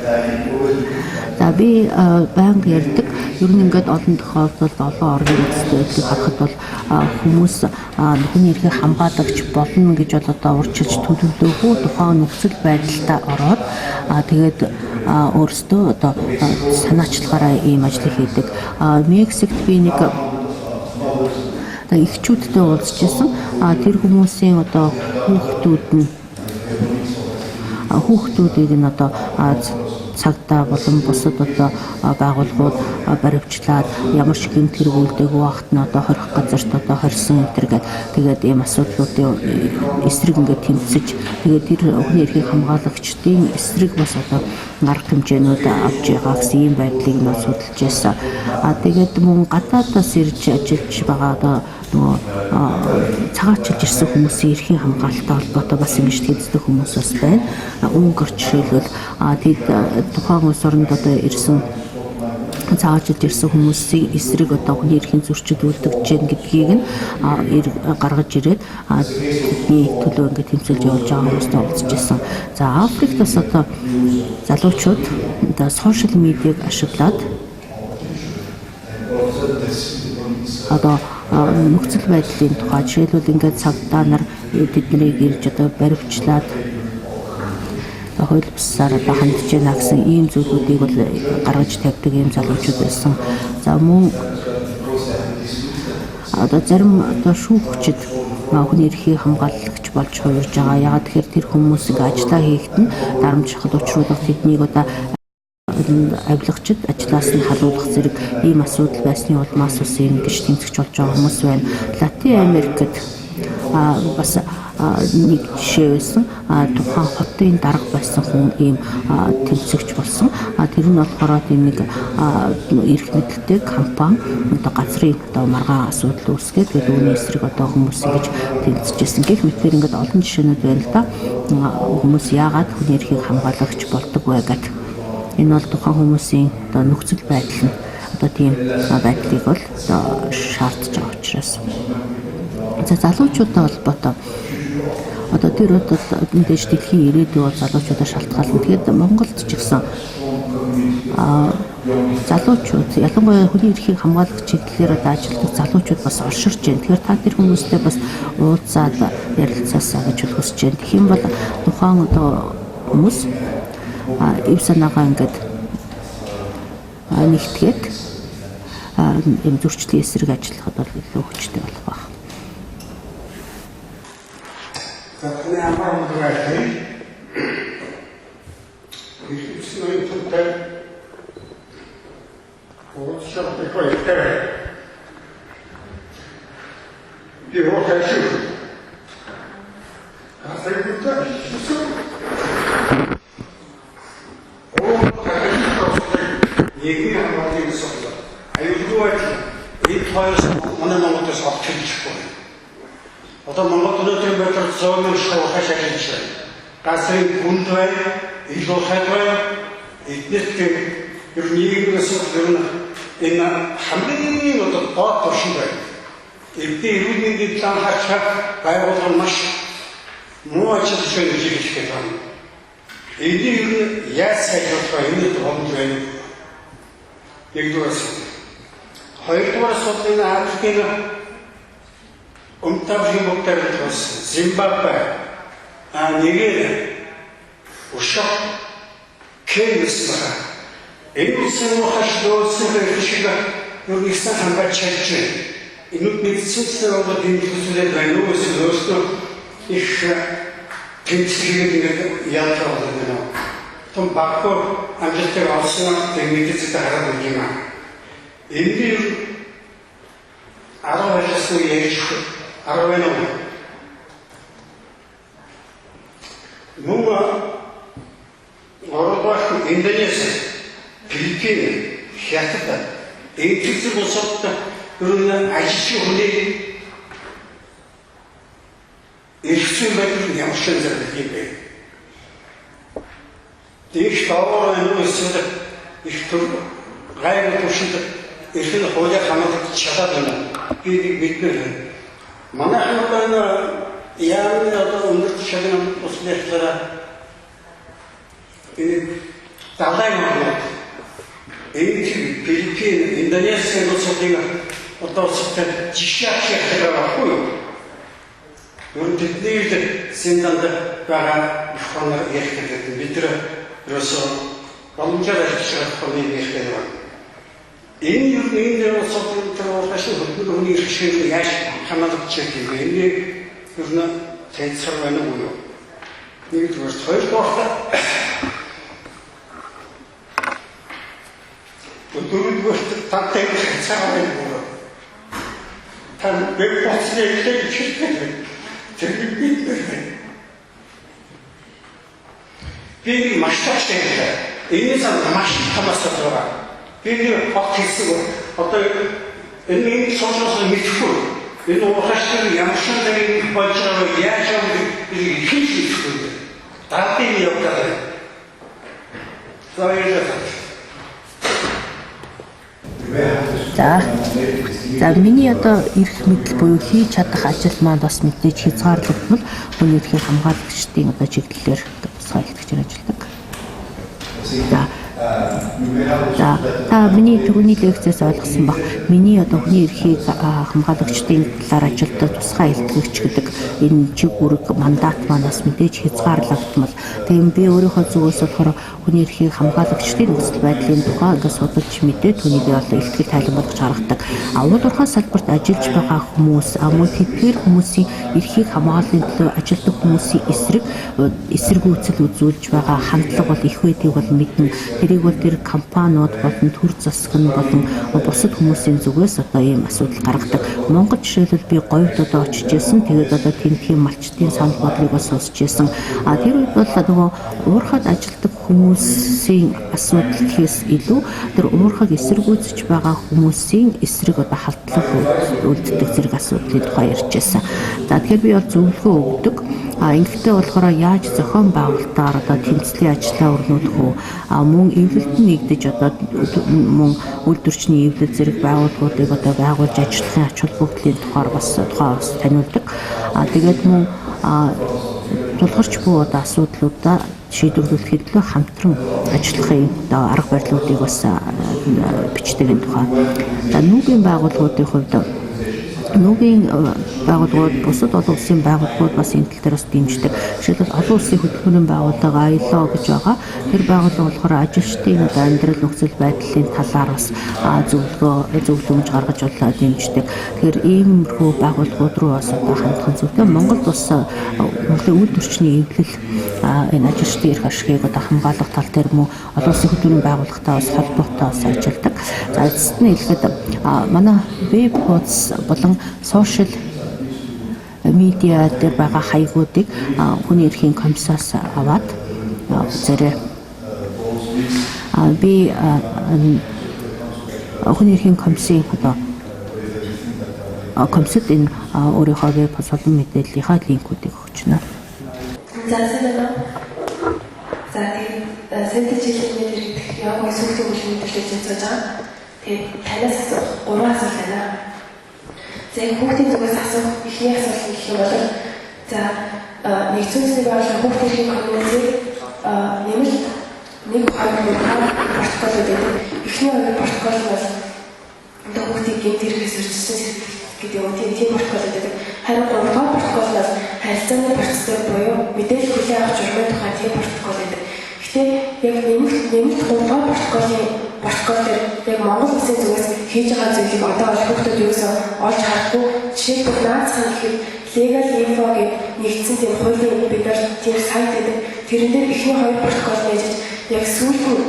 за би байнга ярьдаг. Ер нь ингээд олон тохиолдолд олон орны үндэсний байдлыг харахад бол хүмүүс хүний эрхийг хамгаалагч болно гэж бол одоо урьдчилж төлөвлөөгүй тухайн нөхцөл байдалтай ороод тэгээд өөрсдөө одоо санаачлагаараа ийм ажил хийдэг. Мексикт би нэг эхчүүдтэй уулзчихсан. Тэр хүмүүсийн одоо хүүхдүүдийг нь одоо цагтаа болон бусад одоо байгууллагууд баривчлаад ямар шиг юм хэрэг үлдээгүй багт нь одоо хорих газарт одоо хорьсон энэ тэгээд ийм асуудлуудын эсрэг ингээд тэмцэж тэгээд тэр хүний эрхийг хамгаалагчдын эсрэг бас одоо арга хэмжээнүүд авч байгаа гэсэн ийм байдлыг нь судалж байсан. Тэгээд мөн гадаадаас ирж ажиллаж байгаа одоо цагаачилж ирсэн хүмүүсийн эрхийн хамгаалалттай холбоотой бас ингэж тэмцдэг хүмүүс бас байна. Өнгөр жишээлбэл тэд тухайн улс оронд одоо ирсэн цагаачилж ирсэн хүмүүсийн эсрэг одоо хүний эрхийн зөрчил үлдэгдэж гэн гэдгийг нь гаргаж ирээд тэдний төлөө ингэ тэмцэж явж байгаа хүмүүстэй уулзж ирсэн. За Африкт бас одоо залуучууд одоо сошиал медиаг ашиглаад одоо нөхцөл байдлын тухай жишээлбэл ингээд цагдаа нар тэднийг ирж одоо баривчлаад хууль бусаар одоо хандж яана гэсэн ийм зүйлүүдийг бол гаргаж тавьдаг ийм залуучууд байсан. За мөн одоо зарим одоо шүүгчид хүний эрхийг хамгаалагч болж хувирж байгаа. Яагаад тэгэхээр тэр хүмүүс ингээ ажиллаа хийхэд нь дарамжлахад учруулах тэднийг одоо авилагчид ажлаас нь халуулах зэрэг ийм асуудал байсны улмаас ус ингэж тэмцэж болж байгаа хүмүүс байна. Латин Америкт бас нэг жишээ байсан. Тухайн хотын дарга байсан хүн ийм тэмцэгч болсон. Тэр нь болохоор тийм нэг эрх мэдэлтэй компани одоо газрын одоо маргаан асуудал үүсгээд тэгээд үүний эсрэг одоо хүмүүс ингэж тэмцэжсэн. Гэх мэтээр ингээд олон жишээнүүд байна л да. Хүмүүс яагаад хүний эрхийг хамгаалагч болдог вэ гэдэг. Энэ бол тухайн хүмүүсийн одоо нөхцөл байдал нь одоо тийм байдлыг бол одоо шаардж байгаа учраас. За залуучуудтай холбоотой одоо тэр одоо мэдээж дэлхийн ирээдүй бол залуучуудаа шалтгаална. Тэгээд Монголд ч гэсэн залуучууд ялангуяа хүний эрхийг хамгаалагч чиглэлээр одоо ажилладаг залуучууд бас орширч байна. Тэгэхээр та тэр хүмүүстэй бас уулзаад ярилцаасаа гэж хүсэж байна. Тэгэх юм бол тухайн одоо хүмүүс ив санаагаа ингээд нэгтгээд юм зөрчлийн эсрэг ажиллахад бол илүү хүчтэй болох байх. Затны амаа мөрөглөй. Ихсэн үнэтэй уучлаарай гэхээр би хоош. Асайгтай шүү. манай Монголоос авч хэлчихгүй. Одоо Монгол өнөөдөр метр 100 мянга шууд хашаа хийж байна. Гасрын хүнд байна, илүү хайр байна. Эднэрт ер нь нийгмээс ер нь энэ хамгийн одоо доод түвшин байна. Эдний эрүүл мэндийн план хачаад байгуулгын маш муу ажил хийж байна. Эдний ер нь яаж сайжруулах вэ? Энэ боломж байна. Нэгдүгээр. Хоёрдугаар асуудал энэ Африкийн Умтавын мөртөөрөөс Зимбабве, Нигери, Ушак, Кenya энэ үсэн хашдуулсан шиг юу нэгсэн хамгаалж чадж байна. Энэ медицинтэй одоо дэмжлэгтэй байна уу эсвэл өөртөө их тэмцэлийг яатаа байна. Том багтаа амжилтыг олсон медицинтэй хараад байна. Энэ 12 ярьж 10 мөн Орбах Индонезия, Филиппин, Хятад энэ зэрэг улсууд өрнө ажил хүнийг эрхцэн байдлыг ямар ч зэрэг юм бэ. Дэвш таваар энэ үсэд их төр гайг төвшөнд эрхэн хуулиар хамгаалж чадаад байна. Энийг мэднэ. Манай хамгаална яагаад одоо өндөр шагнам услахлаараа энэ далай мөн энэ Филиппин, Индонезийн улсуудын одоо сэтгэл жишээ хийх байхгүй юу? Өөрөөр тэдний синданд байгаа хонор ярих гэдэг бид ерөөсөө боломжоор ажиллах хоног ярих гэдэг байна. Энэ улсуудын төрөлхөшин хөдөлгөөний эрхшээл яаж хамгаалж чадах вэ? Энэ ер нь тайлбар байна уу? Нэгдүгээр, хоёрдугаар дөрөвдүгээр тантай цаагаад байна. Тан бэкпосны хэлдэг тэр би маш таштай. Энэ маш хамаасаа байгаа. Би хот хийсэн одоо энэ социализм мэдхгүй. Энэ ууштай ямар ч нэг болж байгаа яаж хийж хийхгүй. Таатын явдаа. За миний одоо эрх мэдэл буюу хийж чадах ажил маань бас мэдээж хязгаарлагдмал хүний эрхийн хамгаалагчдын одоо чиглэлээр тусгайлтгч ажилладаг. За миний түрүүний лекцээс ойлгосон баг миний одоо хүний эрхийг хамгаалагчдын талаар ажилтдаг тусгай илтгэгч гэдэг энэ чиг үүрэг мандат манаас мэдээж хязгаарлагдмал. Тийм би өөрийнхөө зүгээс болохоор хүний эрхийг хамгаалагчдын нөхцөл байдлын тухай ингээд судалж мэдээд түүнийг одоо илтгэл тайлан болгож харгадаг. Уулуурхай салбарт ажиллаж байгаа хүмүүс мөн тэдгээр хүмүүсийн эрхийг хамгааллын төлөө ажилладаг хүмүүсийн эсэргүүцэл үзүүлж байгаа хандлага бол их байдгийг бол мэднэ. Тэрийг бол тэр компаниуд болон төр засаг нь болон бусад хүмүүсийн зүгээс одоо ийм асуудал гаргадаг. Монгол жишээлбэл би говьд одоо очиж ирсэн. Тэгээд одоо тэнхийн малчдын санал бодлыг бас сонсч ирсэн. Тэр үед бол нөгөө уурхад ажилладаг хүмүүсийн асуудал гэхээс илүү тэр уурхаг эсэргүүцэж байгаа хүмүүсийн эсрэг одоо халдлага үлддэг зэрэг асуудлын тухай ярьж байсан. За тэгэхээр би бол зөвлөгөө өгдөг. Ингэхдээ болохоор яаж зохион байгуулалтаар одоо тэмцлийн ажлаа өрнүүлэх үү? Мөн эвлэлд нэгдэж одоо мөн үйлдвэрчний эвлэл зэрэг байгууллагуудыг одоо байгуулж ажиллахын ач холбогдлын тухай бас таниулдаг. Тэгээд мөн тулгарч буй одоо асуудлуудаа шийдвэрлэхэд төлөө хамтран ажиллахын одоо арга барилуудыг бас бичдэг энэ тухай. За нүүгийн байгууллагуудын хувьд нүүгийн байгууллагууд бусад олон улсын байгууллагууд бас энэ тал дээр бас дэмждэг. Жишээлбэл олон улсын хөтөлбөрийн байгууллага ILO гэж байгаа. Тэр байгууллага болохоор ажилчдын амьдрал нөхцөл байдлын талаар бас зөвлөмж гаргаж дэмждэг. Тэгэхээр иймэрхүү байгууллагууд руу бас одоо хандхан зүйтэй Монгол улс Монголын үйлдвэрчний эвлэл энэ ажилчдын эрх ашигыг одоо хамгаалах тал дээр мөн олон улсын хөтөлбөрийн байгууллагатай бас холбоотой бас ажилладаг. За эцэст нь хэлэхэд манай веб хуудас болон сошиал медиа дээр байгаа хаягуудыг хүний эрхийн комиссаас аваад зэрэг би хүний эрхийн комиссийн одоо комсод энэ өөрийнхөө веб болон мэдээллийнхаа линкүүдийг өгч байна. За тэгээд сэнтэ жилийн ирэх яг сүүлийн үйл мэдээлэл хийж байгаа. Тэгээд танаас асуух 3 асуулт байна. За хүүхдийн зүгээс асуух ихний асуулт гэх юм бол за нэгдсэн улсын байгууллагын хүүхдийн коммуницийг нэмэлт 1-2 протокол гэдэг. Эхний 2 протокол бол хүүхдийн гэмт хэрэгээс өрчсөн гэдэг юм. Тийм протокол гэдэг. Харин 3-р протокол бол харилцааны процессыг буюу мэдээлэл хүлээн авах журмын тухай тийм протокол гэдэг. Гэхдээ яг нэмэлт 3-р протокол дээр яг Монгол улсын зүгээс хийж байгаа зүйлийг одоо хүүхдүүд юусэн олж харахгүй. Жишээлбэл наацхан гэхэд legal info гэдэг нэгдсэн тийм хуулийн бид нар тийм сайт гэдэг. Тэрэн дээр эхний 2 протокол нээж яг сүүлийн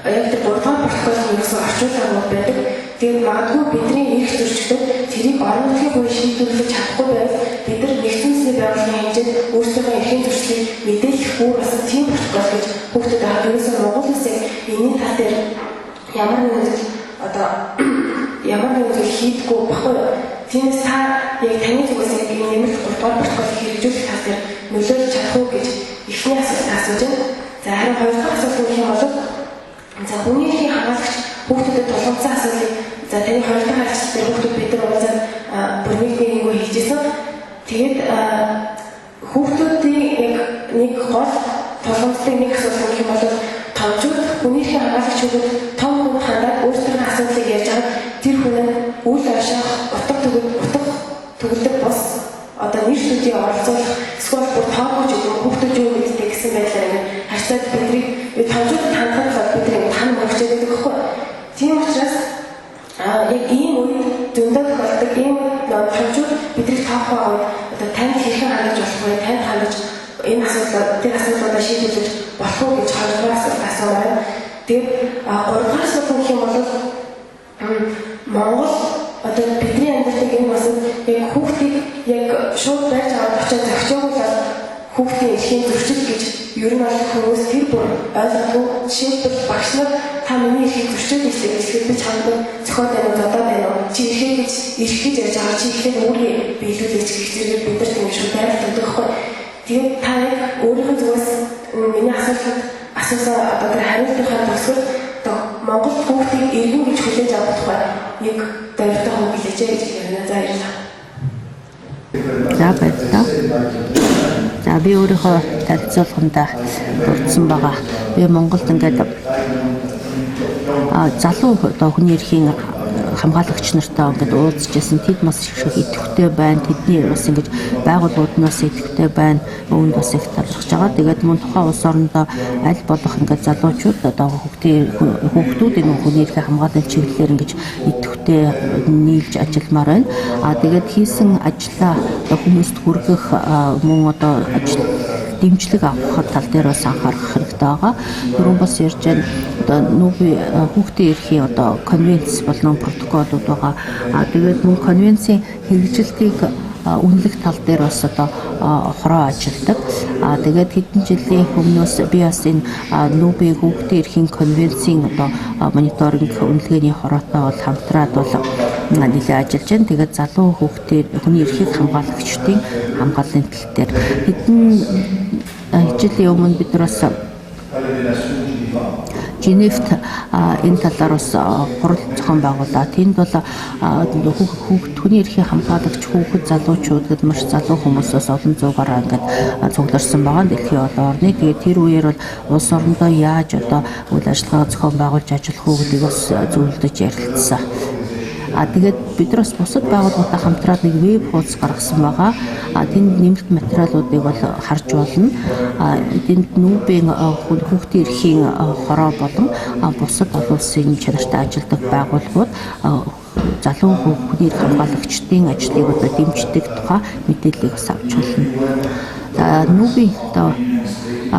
яг 3-р протоколын юусэн орчуулгууд байдаг. Тэгээд магадгүй бидний эрх зөрчигдөд тэрийг орон нутгийн хувьд шийдвэрлэж чадахгүй байвал бид нар нэгдсэн улсын байгууллагын хэмжээнд өөрсдийнхөө эрхийн зөрчлийг мэдээлэх бүр бас тийм протокол гэж хүүхдэд авах юусэн Монгол улсын энэний тал дээр ямар нэгэн зүйл хийдэггүй баггүй. Тиймээс та яг таны зүгээс яг нэмэлт 3-р протоколыг хэрэгжүүлэх тал дээр нөлөөлж чадах уу гэж эхний асуулт асууж байна. За харин 2-р асуулт гэх юм бол за хүний эрхийн хамгаалагч хүүхдэд тулгымцсан асуудлыг за таны 2-р ажлын хүүхдүүд бид нар уулзаад бүр нэг хийжсэн. Тэгээд хүүхдүүдийн яг нэг гол тулгымцлыг нэг асуулт гэх юм бол томчууд хүний эрхийн хамгаалагч хүүхэд том хүн хандаад өөрсдийн асуудлыг ярьж байгаа тэр хүн үйл ашиг утга төгөлдөг бос одоо нэр төдий оролцуулах эсвэл бүр тоогож өгөх хүүхдүүд юу гэдгийг гэсэн байдлаар харьцаад бидний томчууд хандхад бидний тань мөрчээд байдаг байхгүй. Тийм учраас яг ийм үед зөндөө тохиолдог ийм томчууд бидний тоохоо одоо танд хэрхэн хандаж болох вэ? Танд хандаж энэ асуудлуудаа шийдвэрлэж болох уу гэж хоёрдугаар асуулт. Тэгээд 3-р асуулт гэх юм бол Монгол одоо бидний амьдардаг энэ бас яг хүүхдийг яг шууд байж аваад очиж зохицуулаад хүүхдийн эрхийн зөрчил гэж ер нь хүмүүс тэр бүр ойлгохгүй. Жишээлбэл багш нар та миний эрхийн зөрчил гэж би чамд зохиод байна уу задаад байна уу чи эрхээ гэж ярьж байгаа чи ихэнх үүргээ биелүүлж гэх зэрэг бид нар тийм шүү байгаад байхгүй. Тэгээд та яг өөрийнхөө зүгээс миний асуусан одоо тэр хариултынхаа төгсгөл одоо Монгол хүүхдийг эргэн гэж хүлээж авах тухай нэг давтаа хөө хэлээч гэж ярьна. За баярлалаа. За баярлалаа. За би өөрийнхөө танилцуулганда дурдсан байгаа. Би Монголд ингээд залуу одоо хүний эрхийн хамгаалагч нартай ингээд уулзчихсан. Тэд бас их идэвхтэй байна. Тэдний бас ингэж байгууллагууднаас идэвхтэй байна. Үүнд бас их талархаж байгаа. Тэгээд мөн тухайн улс орондоо аль болох ингээд залуучууд одоо хүүхдүүд энэ хүний эрхийн хамгаалалт чиглэлээр ингэж идэвхтэй нийлж ажилламаар байна. Тэгээд хийсэн ажлаа хүмүүст хүргэх мөн одоо дэмжлэг авах тал дээр бас анхаарах хэрэгтэй байгаа. Түрүүн бас ярьж байна. Одоо нүүбий хүүхдийн эрхийн одоо конвенц болон протоколууд байгаа. Тэгээд мөн конвенцийн хэрэгжилтийг үнэлэх тал дээр бас одоо хороо ажилладаг. Тэгээд хэдэн жилийн өмнөөс би бас энэ нүүбий хүүхдийн эрхийн конвенцийн одоо мониторинг үнэлгээний хороотой бол хамтраад бол нэлээд ажиллаж байна. Тэгээд залуу хүүхдийн хүний эрхийг хамгаалагчдын хамгааллын тал дээр хэдэн жилийн өмнө бид нар бас Женевт энэ талаар бас хурал зохион байгууллаа. Тэнд бол хүний эрхийн хамгаалагч хүүхэд залуучууд гэдэг маш залуу хүмүүсээс олон зуугаараа ингээд цугларсан байгаа дэлхийн олон орны. Тэгээд тэр үеэр бол улс орондоо яаж одоо үйл ажиллагаа зохион байгуулж ажиллах уу гэдгийг бас зөвлөдөж ярилцсан. Тэгээд бид нар бас бусад байгууллагатай хамтраад нэг веб хуудас гаргасан байгаа. Тэнд нэмэлт материалуудыг бол харж болно. Тэнд нүүбийн хүүхдийн эрхийн хороо болон бусад олон улсын чанартай ажилладаг байгууллагууд залуу хүний эрх хамгаалагчдын ажлыг одоо дэмждэг тухай мэдээллийг бас авч болно. Нүүбийн одоо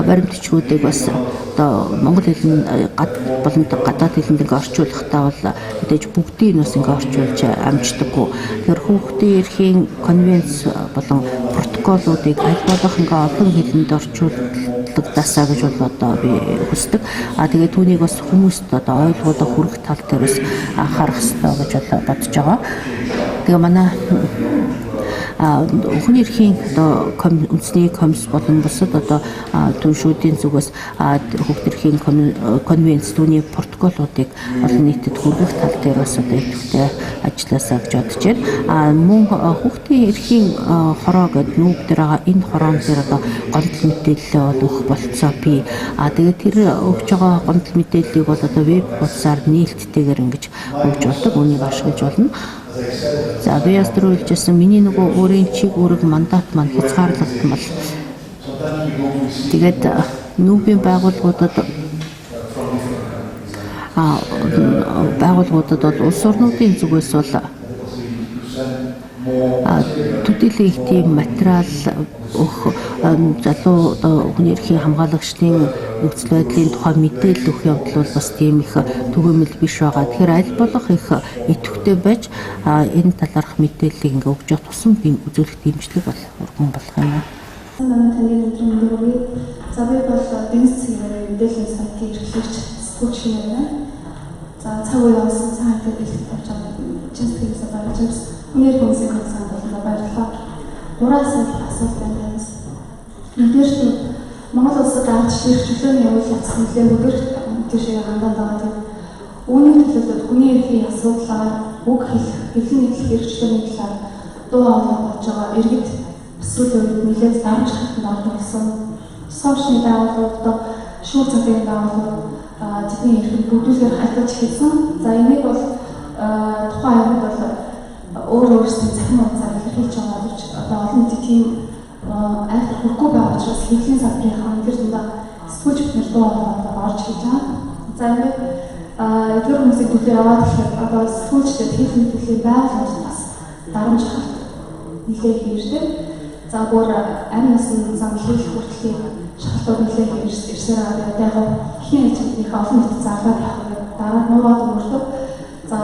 баримтчгүүдийг бас одоо монгол хэлний болон гадаад хэлэнд ингээ орчуулахдаа бол мэдээж бүгдийг нь бас ингээ орчуулж амждаггүй. Тэр хүүхдийн эрхийн конвенц болон протоколуудыг аль болох ингээ олон хэлэнд орчуулдаасаа гэж бол одоо би хүсдэг. Тэгээд түүнийг бас хүмүүст одоо ойлгуулах хүрэх тал дээр бас анхаарах хэрэгтэй гэж бодож байгаа. Тэгээ манай Хүний эрхийн одоо үндэсний комисс болон бусад одоо түншүүдийн зүгээс хүүхд эрхийн конвенц түүний протоколуудыг олон нийтэд хүргэх тал дээр бас одоо идэвхтэй ажилласаа гэж бодож байна. Мөн хүүхдийн эрхийн хороо гэдэг нүүб дээр байгаа энэ хороон дээр одоо гомдол мэдээлэл бол өгөх болцоо бий. Тэгээд тэр өгж байгаа гомдол мэдээллийг бол одоо веб хуудасаар нээлттэйгээр ингэж өгж болдог. Үүнийг ашиглаж болно. За би яс төрүүлжсэн миний нөгөө өөрийн чиг үүрэг мандат маань хязгаарлагдсан бол тэгээд нүүбийн байгууллагуудад бол улс орнуудын зүгээс бол төдийлөн их тийм материал өгөх залуу хүний эрхийн хамгаалагчдын нөхцөл байдлын тухай мэдээлэл өгөх явдал бол бас тийм их түгээмэл биш байгаа. Тэгэхээр аль болох их идэвхтэй байж энэ талаарх мэдээллийг ингээ өгж явах тусам би үзүүлэх дэмжлэг бол урган болох юм. Таны өдрийн дөрвийг за би бол бизнес цэгийн мэдээллийн сайтын эрхлэгч сэтгүүлч юм байна. За цаг үе болсон цаана хэлэх болж байгаа чиглэлээс барьж Хүний хүмүүсийн консалт болон баярлалаа. 3 сая асуулт байна. Нэгдүгээр Монгол улсад ардчлалын чөлөөний үйл явц нэлээд өдөр тийшээ хандаад байгаа. Үүний төлөвлөлт хүний эрхийн асуудлаар үг хэлэх, хэлний нийтлэх хэрэгчлээний талаар дуу хоолой болж байгаа иргэд эсвэл үед нэлээд дарамт хатанд ордог болсон. Сошиал байгууллагууд, шүүх цагийн байгууллагууд тэдний эрхийг бүрдүүлгээр хайлтж хэлсэн. За энийг бол тухайн аймаг бол өөрөөсөө цахим хугацаар илэрхийлж байгаа гэж одоо олон нийтийн тийм айх хүрхгүй байгаа учраас хэвлэлийн салбарын тэр дундаа сэтгүүлч бид дуу хоолойгоо орж хийж байгаа. За ингээд эдгээр хүмүүсийн төлөө яваад тэгэхээр одоо сэтгүүлчдад хэвлэлийн төлөв байгууллагууд бас дарамт хат нэлээд хийрдэг. За бүр амь насны зам хийх хүртлийн шалтгаан нэлээд ирсээр байгаа. Яг хин хэлбэрийн олон нийт зарлаад явах дараа нуугаад өртөв. За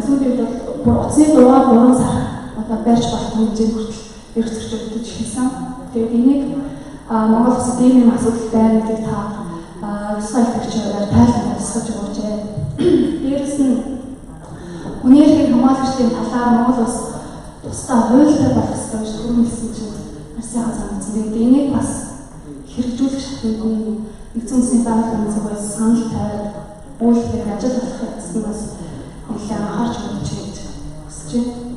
сүүлийн үед бол утасны дугаар 3 сар одоо барьж болох хэмжээнд хүртэл эрх зөрчилдөж хийсэн. Тэгээд энийг Монгол улсад ийм асуудал байна гэдгийг та сая хэрэгчээр тайлбарлаж өгч өгчээ. Дээрээс нь хүний эрхийн хамгаалагчдын талаар Монгол улс тусдаа хуультай болох ёстой гэж түрүүлсэн чинь Арсын хазаан зэрэг энийг бас хэрэгжүүлэх шалтгааны нэгдсэн үндэсний байгууллагын зүгээс санал тавиад үйлдвэр ажил болох юмснаас нэлээд анхаарч өгч гэж хүсэж байна.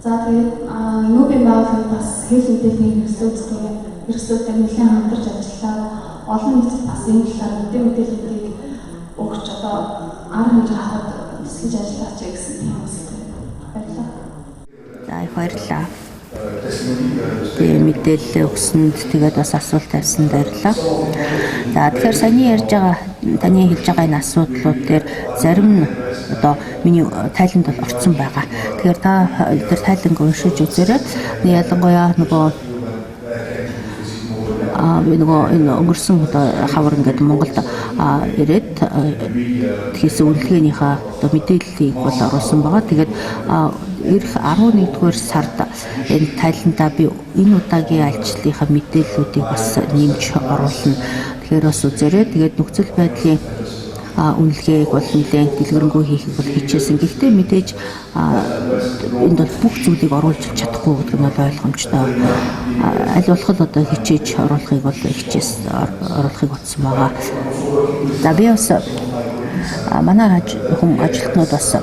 За тэгээд нүүбийн байгууллагын бас хэл мэдээллийн хэрэгслүүдтэй нэлээд хамтарч ажиллаад олон нийтэд бас энэ талаар мэдээллүүдийг өгч одоо арга хэмжээ авахд хүсэж ажиллаач гэсэн юм үстэй. Баярлалаа. За их баярлалаа. Тэгээ мэдээлэл өгсөнд тэгээд бас асуулт тавьсан баярлалаа. За тэгэхээр саяны ярьж байгаа таны хэлж байгаа энэ асуудлууд дээр зарим нь одоо миний тайланд бол орцсон байгаа. Тэгэхээр та тэр тайланг уншиж үзээрэй. Ялангуяа нөгөө энэ өнгөрсөн одоо хавар ингээд Монголд ирээд хийсэн үнэлгээнийхээ одоо мэдээллийг бол оруулсан байгаа. Тэгээд эх 11-р сард энэ тайландаа би энэ удаагийн альчлалынхаа мэдээллүүдийг бас нэмж оруулна. Тэгэхээр бас үзээрэй. Тэгээд нөхцөл байдлын үнэлгээг бол нэлээд дэлгэрэнгүй хийхийг бол хичээсэн. Гэхдээ мэдээж энд бол бүх зүйлийг оруулж чадахгүй гэдэг нь ойлгомжтой. Аль болох л одоо хичээж оруулахыг бол оруулахыг утсан байгаа. За би бас манай ажилтнууд бас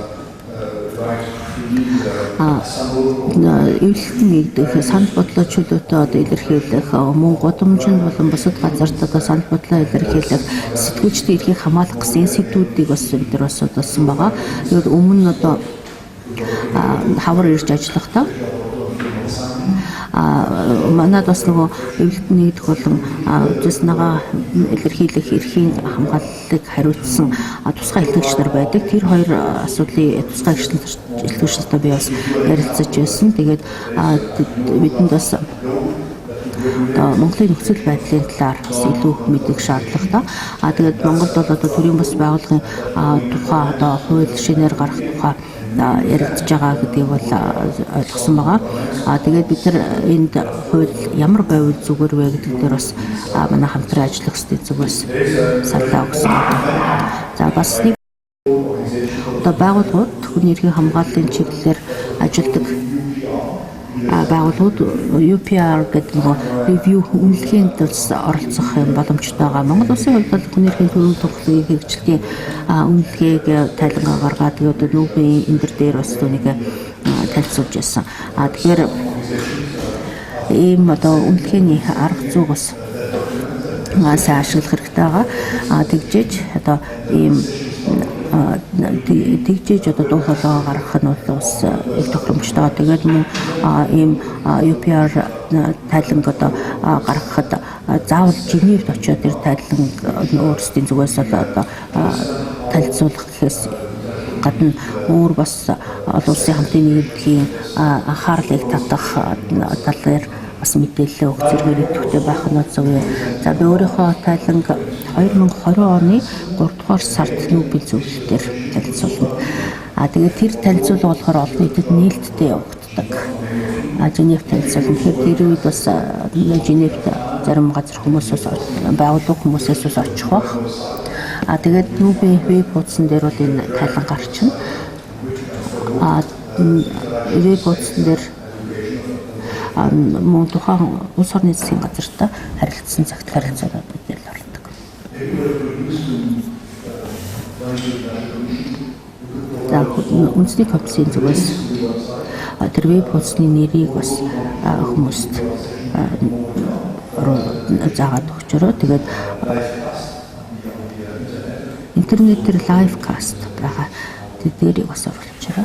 эвлэлтэн нэгдэх санал бодлоо чөлөөтэй одоо илэрхийлэх мөн гудамжинд болон бусад газарт одоо санал бодлоо илэрхийлэх сэтгүүлчдийн эрхийг хамгаалах гэсэн сэдвүүдийг бас бид нар бас удалсан байгаа. Тэгээд өмнө нь одоо хавар ирж ажиллахдаа манад бас нөгөө эвлэлтэн нэгдэх болон үдэснийгаа илэрхийлэх эрхийн хамгааллыг хариуцсан тусгай хэлтгэгч нар байдаг. Тэр хоёр асуудлын тусгай хэлтгэгчтэй би бас ярилцаж байсан. Тэгээд бидэнд бас Монголын нөхцөл байдлын талаар илүү мэдэх шаардлагатай. Тэгээд Монголд бол одоо төрийн бас байгууллагын тухай одоо хууль шинээр гарах тухай яригдж байгаа гэдгийг бол ойлгосон байгаа. Тэгээд бид нар энд хууль ямар байвал зүгээр вэ гэдэг дээр бас манай хамтран ажиллах хэвчээ зүгээс саналаа өгсөн. За бас нэг одоо байгууллагууд хүний эрхийн хамгааллын чиглэлээр ажилладаг байгууллагууд UPR гэдэг нэг review үнэлгээнд оролцох юм боломжтой байгаа. Монгол улсын хувьд бол хүний эрхийн төрийн тухлын хэрэгжилтийн үнэлгээг тайлангаа гаргаад тэгээд нүүбийн энэ дээр бас түүнийг танилцуулж байсан. Тэгэхээр ийм одоо үнэлгээний арга зүй бас сайн ашиглах хэрэгтэй байгаа. Тэгжээж одоо ийм тэгжээж одоо дуу хоолой гаргах нь бас их тохиромжтой. Тэгээд мөн ийм UPR тайланг одоо гаргахад заавал Женевд очиод тэр тайланг өөрсдийн зүгээс одоо танилцуулах гэхээс гадна өөр бас олон улсын хамтын нэгдлийн анхаарлыг татах талаар бас мэдээлэл өгөх зэргээр идэвхтэй байх нь зөв. За би өөрийнхөө тайланг 2020 оны 3 дугаар сард нүүбийн зөвлөлтөөр танилцуулна. Тэгээд тэр танилцуулга болохоор олон нийтэд нээлттэй явагддаг. Женевт танилцуулна. Тэгэхээр тэр үед бас Женевт зарим газар хүмүүсээс байгууллага хүмүүсээс бас очих бах. Тэгээд нүүбийн веб хуудсан дээр бол энэ тайлан гарчна. Веб хуудсан дээр мөн тухайн улс орны засгийн газартай харилцсан цагт харилцаанууд мэдээлэл ордог. За үндэсний комиссийн зүгээс тэр веб хуудсны нэрийг бас хүмүүст заагаад өгчөрөө. Тэгээд интернетээр лайв каст байгаа. Тэрийг бас оруулчихараа.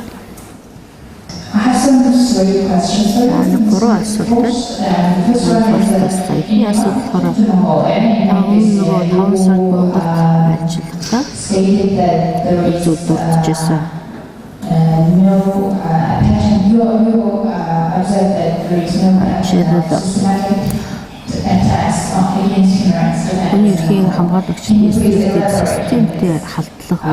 I have some very questions for you. Гурван асуулт. Саяны асуулт болохоор нөгөө 5 сард Монголд ажиллахдаа зүгдүүлчихсэн. Хүний эрхийн хамгаалагчдын системтэй халдлага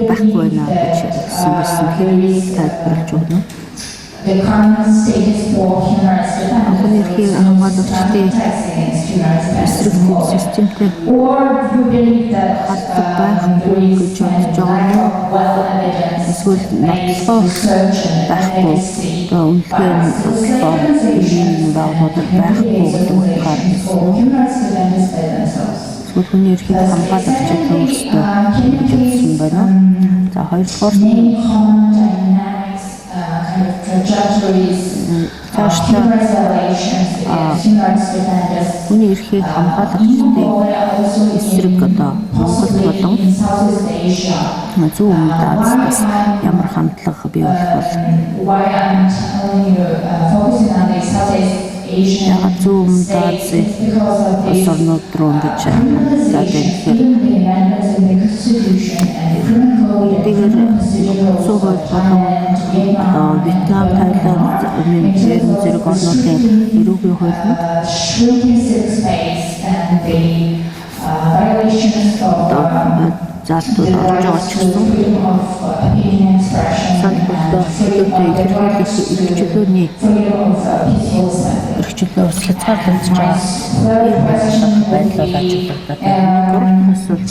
байхгүй байна гэж хэлсэн байсан. Тэрийг тайлбарлаж өгнө. Хүний эрхийн хамгаалагчдын эсрэг системтэй халдлага байхгүй гэж бодож байгаа нь эсвэл нотлох байхгүй. Үнэлгээ нь байгууллагад байхгүй гэдэг утгаар эсвэл хүний эрхийн хамгаалагчид өөрсдөө хэлсэн байна. За хоёрдугаар хүний эрхийн хамгаалагчдын эсрэг одоо Монголд болон зүүн өмнөд Азиас ямар хандлага бий болох ягаад зүүн өмнөд Азийн улс орнууд руу ингэж тэгээд суугаад Вьетнам, Тайланд, зэрэг орнуудын эрүүгийн хуулинд заалтууд орж байгаа ч гэсэн эрхчлөөний эрхчлөөс хязгаарлагдж байгаа байдлаар ажилладаг. Гурван асуулт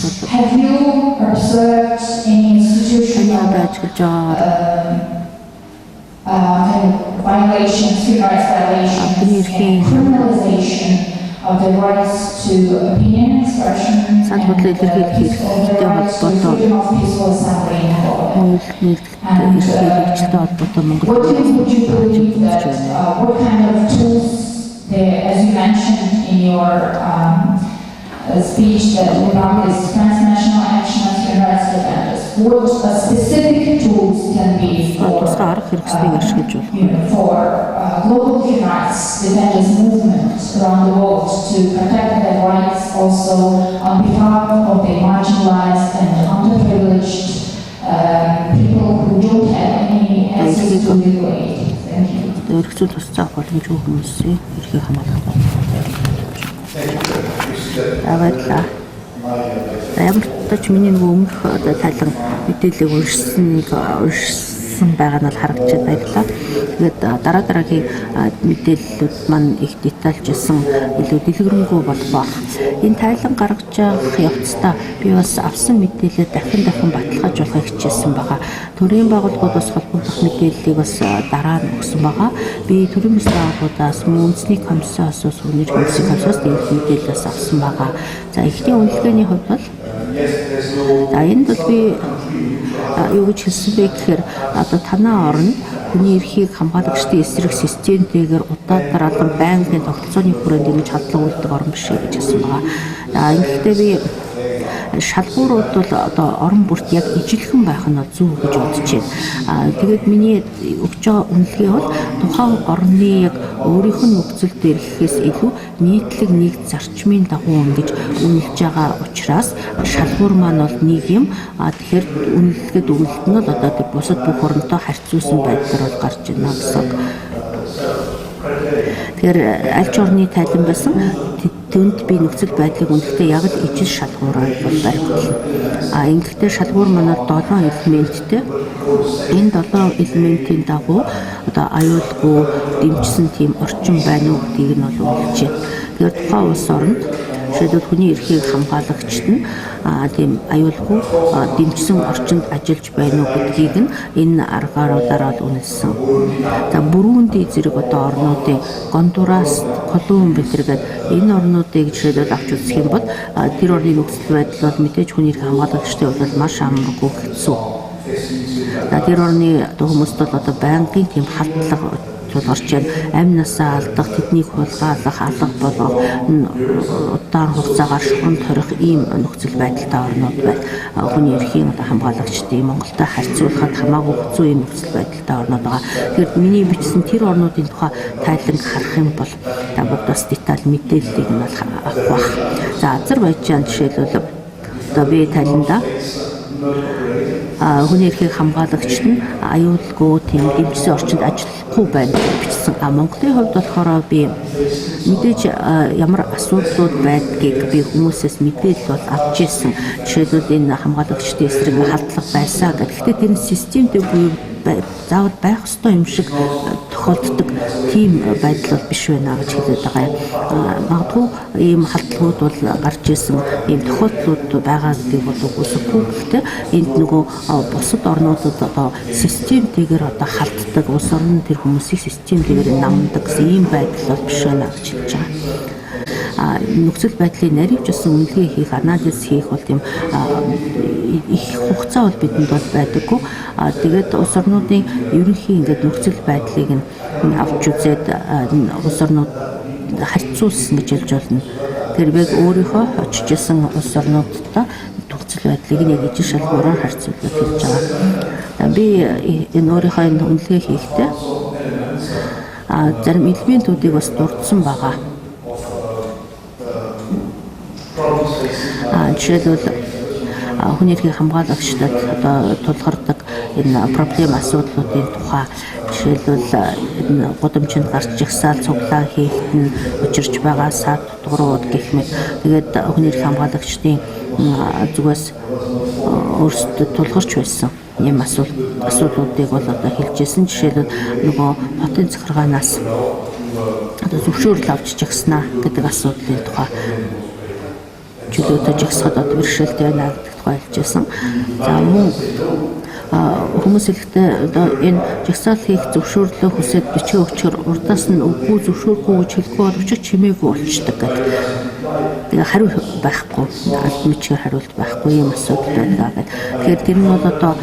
violations, human rights violations, of the rights to opinion expression, and freedom of peaceful assembly and voting. What do you believe that, what kind of tools, as you mentioned in your speech, that about this transnational action of human rights defenders, what specific tools can be for global human rights defenders movement around the world to protect their rights also on behalf of the marginalized and underprivileged people who don't have any access to legal aid? Thank you. Ямар ч миний нэг өмнөх тайлан мэдээлэл уншсан гарсан байгаа нь харагдчихад байлаа. Тэгээд дараагийн мэдээллүүд маань их детальжсэн илүү дэлгэрэнгүй болох баг. Энэ тайлан гаргаж явах явцдаа би бас авсан мэдээлэлээ дахин баталгаажуулахыг хичээсэн байгаа. Төрийн байгууллагууд бас холбогдох мэдээллийг бас дараа нь өгсөн байгаа. Би төрийн бас байгууллагуудаас үндэсний комиссараас үнэр хүмүүсийн комиссаас энэ мэдээлэлээс авсан байгаа. За ихний үнэлгээний хувьд бол энд бол би юу гэж хэлсэн бэ гэхээр одоо танаа орн хүний эрхийг хамгаалагчдын эсрэг системтэйгээр удаад дараалан байнгын тогтолцооны хүрээнд ингэж хадлага үлддэг орн биш гэж хэлсэн байгаа. Ингэхдээ би шалгуурууд бол одоо орон бүрт яг ижилхэн байх нь зөв гэж бодож байна. Тэгээд миний өгч байгаа үнэлгээ бол тухайн орны яг өөрийнх нь нөхцөл дээр гэхээс илүү нийтлэг нэг зарчмын дагуу ингэж үнэлж байгаа учраас шалгуур маань бол нэг юм. Тэгэхээр үнэлгээд өгөлт нь бол одоо бусад бүх оронтой харьцуулсан байдлаар бол гарч ирнэ гэсэн. Тэгэхээр аль ч орны тайлан байсан тэнд би нөхцөл байдлыг үнэхдээ яг л ижил шалгуураар баримтлана. Ингэхдээ шалгуур манай 7 элементтэй. Энэ 7 элементийн дагуу одоо аюулгүй дэмжсэн тийм орчин байна уу гэдгийг нь бол үнэлж байна. Тэгэхээр тухайн улс оронд жишээлбэл хүний эрхийг хамгаалагчд нь тийм аюулгүй дэмжсэн орчинд ажиллаж байна уу гэдгийг нь энэ аргааруудаараа үнэлсэн. За Бурунди зэрэг одоо орнуудын Гондурас, Колумб зэрэг энэ орнуудыг жишээлбэл авч үзэх юм бол тэр орны нөхцөл байдал бол мэдээж хүний эрхийг хамгаалагчдын хувьд бол маш амаргүй хэцүү. Тэр орны хүмүүст бол одоо байнгын тийм халдлага орж байна. Амь насаа алдах, тэднийг хулгайлах, алга болгох, удаан хугацаагаар шугам торих ийм нөхцөл байдалтай орнууд байна. Хүний эрхийн хамгаалагчдын Монголтой харьцуулахад хамаагүй хэцүү ийм нөхцөл байдалтай орнууд байгаа. Тэгэхээр миний бичсэн тэр орнуудын тухай тайлан харах юм бол та бүгд бас деталь мэдээллийг нь авах бах. За Азербайджан жишээлбэл одоо би тайландаа хүний эрхийг хамгаалагчд нь аюулгүй тийм дэмжсэн орчинд ажиллахгүй байна гэж бичсэн. Монголын хувьд болохоор би мэдээж ямар асуудлууд байдгийг би хүмүүсээс мэдээлэл бол авч ирсэн. Жишээлбэл энэ хамгаалагчдын эсрэг халдлага байсан гэх. Гэхдээ тэр нь системтэй буюу заавал байх ёстой юм шиг тохиолддог тийм байдал бол биш байна гэж хэлээд байгаа юм. Магадгүй ийм халдлагууд бол гарч ирсэн ийм тохиолдлууд байгаа гэдгийг бол үгүйсэхгүй. Гэхдээ энд нөгөө бусад орнуудад одоо системтэйгээр одоо халддаг, улс орны тэр хүмүүсийг системтэйгээр намдаг гэсэн ийм байдал бол биш байна гэж хэлж байгаа. Нөхцөл байдлыг наривчилсан үнэлгээ хийх, анализ хийх бол тийм их хугацаа бол бидэнд бол байдаггүй. Тэгээд улс орнуудын ерөнхий ингээд нөхцөл байдлыг нь авч үзээд улс орнууд харьцуулсан гэж хэлж болно. Тэр яг өөрийнхөө очиж исэн улс орнуудтай нөхцөл байдлыг нь яг ижил шалгуураар харьцуулаад хэлж байгаа. Би энэ өөрийнхөө энэ үнэлгээ хийхдээ зарим элементүүдийг бас дурдсан байгаа. Жишээлбэл хүний эрхийг хамгаалагчдад одоо тулгардаг энэ проблем асуудлуудын тухай жишээлбэл энэ гудамжинд гарч жагсаал цуглаан хийхэд нь учирч байгаа саад тутгрууд гэх мэт тэгээд хүний эрхийг хамгаалагчдын зүгээс өөрсдөд тулгарч байсан ийм асуудлуудыг бол одоо хэлжсэн. Жишээлбэл нөгөө хотын захиргаанаас одоо зөвшөөрөл авч жагснаа гэдэг асуудлын тухай чөлөөтэй жагсахад одоо бэрхшээлтэй байна гэдэг тухай хэлжсэн. За мөн хүмүүс хэлэхдээ одоо энэ жагсаал хийх зөвшөөрлөө хүсээд бичгээ өгчөөр урдаас нь үгүй зөвшөөрөхгүй гэж хэлэхгүй боловч чимээгүй болчдөг гэдэг. Тэгээ хариу байхгүй, мэдчээр хариулт байхгүй юм асуудал байна гэдэг. Тэгэхээр тэр нь бол одоо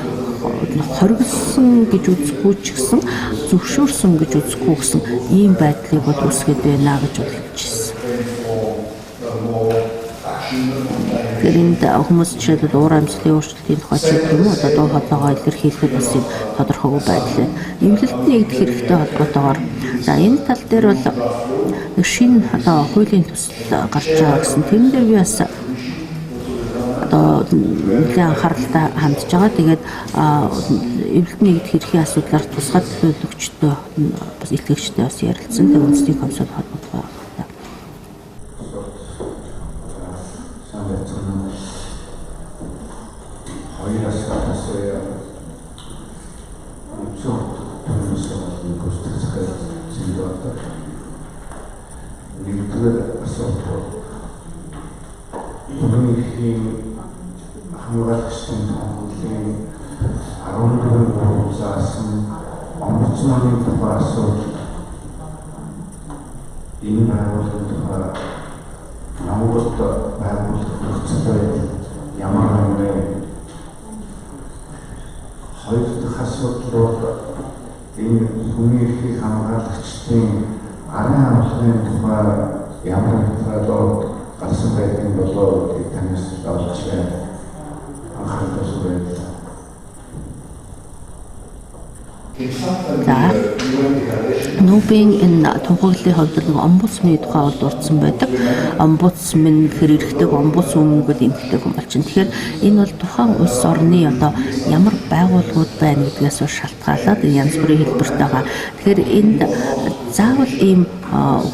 хоригдсон гэж үзэхгүй ч гэсэн зөвшөөрсөн гэж үзэхгүй гэсэн ийм байдлыг бол үүсгэж байна гэж хэлжсэн. Гэрэнд хүмүүс жишээлбэл уур амьсгалын өөрчлөлтийн тухай ч юм уу одоо дуу хоолойгоо илэрхийлэхэд бас юм тодорхойгүй байдал байна. Эмнэлэлт нэгдэх хэрэгтэй холбоотойгоор за энэ тал дээр бол шинэ одоо хуулийн төсөл гарч байгаа гэсэн тэрэн дээр би бас одоо нэгэн анхааралтай хандж байгаа. Тэгээд эмнэлэлт нэгдэх эрхийн асуудлаар тусгай төлөөлөгчдөө бас илтгэгчтэй бас ярилцсан. Тэгээд үндэсний комиссод холбоотой байна. одоо нэгдүгээр асуудал Өмнөхийн хамгаалагчдын томхлын 14 дугаар заасан омбудсманы тухай асуудал энэ байгууллагын тухай Монголд байгуулах нөхцөл ямар нэмэ хоёр дахь асуудал бол энэ хүний эрхийг хамгаалагчдын арын хамгааллын тухай ямар материалууд гарсан байдгийг болоо танаас олж анхаарал тавьсан. За Нүүбийн энэ тунхаглалын хувьд нэг омбудсманы тухай бол дурдсан байдаг. Омбудсман гэхээр эрхтэй омбудс өмнөгөл эмэгтэй хүн болж байна. Тэгэхээр энэ бол тухайн улс орны одоо ямар байгууллагууд байна гэдгээс шалтгаалаад янз бүрийн хэлбэрт байгаа. Тэгэхээр энд заавал ийм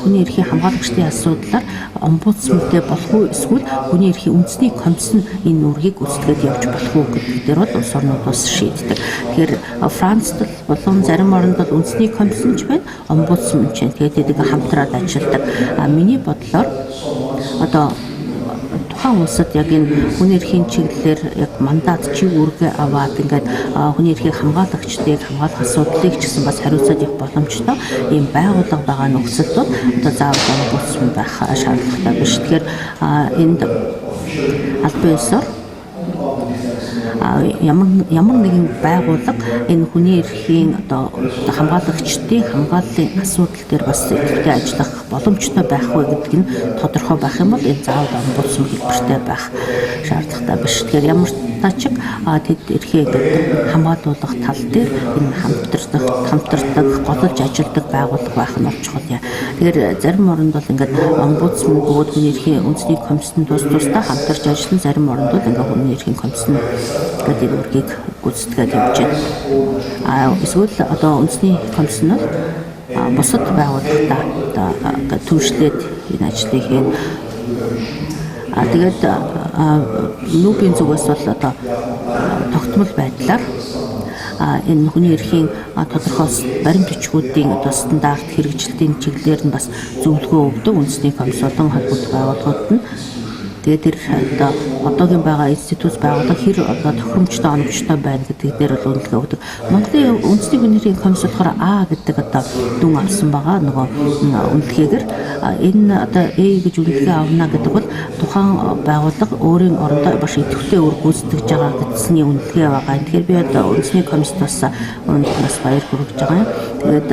хүний эрхийн хамгаалагчдын асуудлаар омбудсмантэй болох уу эсвэл хүний эрхийн үндэсний комиссн энэ үүргийг гүйцэтгээд явж болох уу гэдэг дээр бол улс орнууд бас шийддэг. Тэгэхээр Францд болон зарим оронд бол үндэсний комиссн ч байна, омбудсман ч байна. Тэгээд эдгээр хамтраад ажилладаг. Миний бодлоор одоо тухайн улсад яг энэ хүний эрхийн чиглэлээр яг мандат чи үүргээ аваад ингээд хүний эрхийн хамгаалагчдыг хамгаалах асуудлыг ч гэсэн бас хариуцаад явах боломжтой ийм байгууллага байгаа нөхцөлд одоо заавал омбудсман байх шаардлагатай биш. Тэгэхээр энд албан ёсоор ямар нэгэн байгууллага энэ хүний эрхийн одоо хамгаалагчдын хамгааллын асуудал дээр бас идэвхтэй ажиллах боломжтой байх вэ гэдэг нь тодорхой байх юм бол энэ заавал омбудсман хэлбэртэй байх шаардлагатай биш. Тэгэхээр ямар тач тэд эрхээ хамгаалуулах тал дээр энэ хамтардаг, голж ажилладаг байгууллага байх нь чухал яа. Тэгэхээр зарим оронд бол ингээд омбудсман бөгөөд хүний эрхийн үндэсний комиссн тусдаа хамтарч ажиллана, зарим оронд бол ингээд хүний эрхийн комиссн гэдэг үүргийг гүйцэтгээд явж байна. Эсвэл одоо үндэсний комиссн бол бусад байгууллагатай одоо түншлээд энэ ажлыг хийн. Тэгээд Нүүбийн зүгээс бол одоо тогтмол байдлаар энэ хүний эрхийн тодорхой баримт бичгүүдийн одоо стандарт хэрэгжилтийн чиглэлээр нь бас зөвлөгөө өгдөг үндэсний комисс болон холбоотой байгууллагууд нь тэгээд тэр одоо одоогийн байгаа институт байгууллага хэр одоо тохиромжтой оновчтой байна гэдэг дээр бол үнэлгээ өгдөг. Монголын үндэсний хүний эрхийн комисс болохоор А гэдэг одоо дүн авсан байгаа нөгөө үнэлгээгээр энэ одоо A гэж үнэлгээ авна гэдэг бол тухайн байгууллага өөрийн орондоо баш идэвхтэй үр гүйцэтгэж байгаа гэдсний үнэлгээ байгаа. Тэгэхээр би одоо үндэсний комиссд бас бас баяр хүргэж байгаа юм. Тэгээд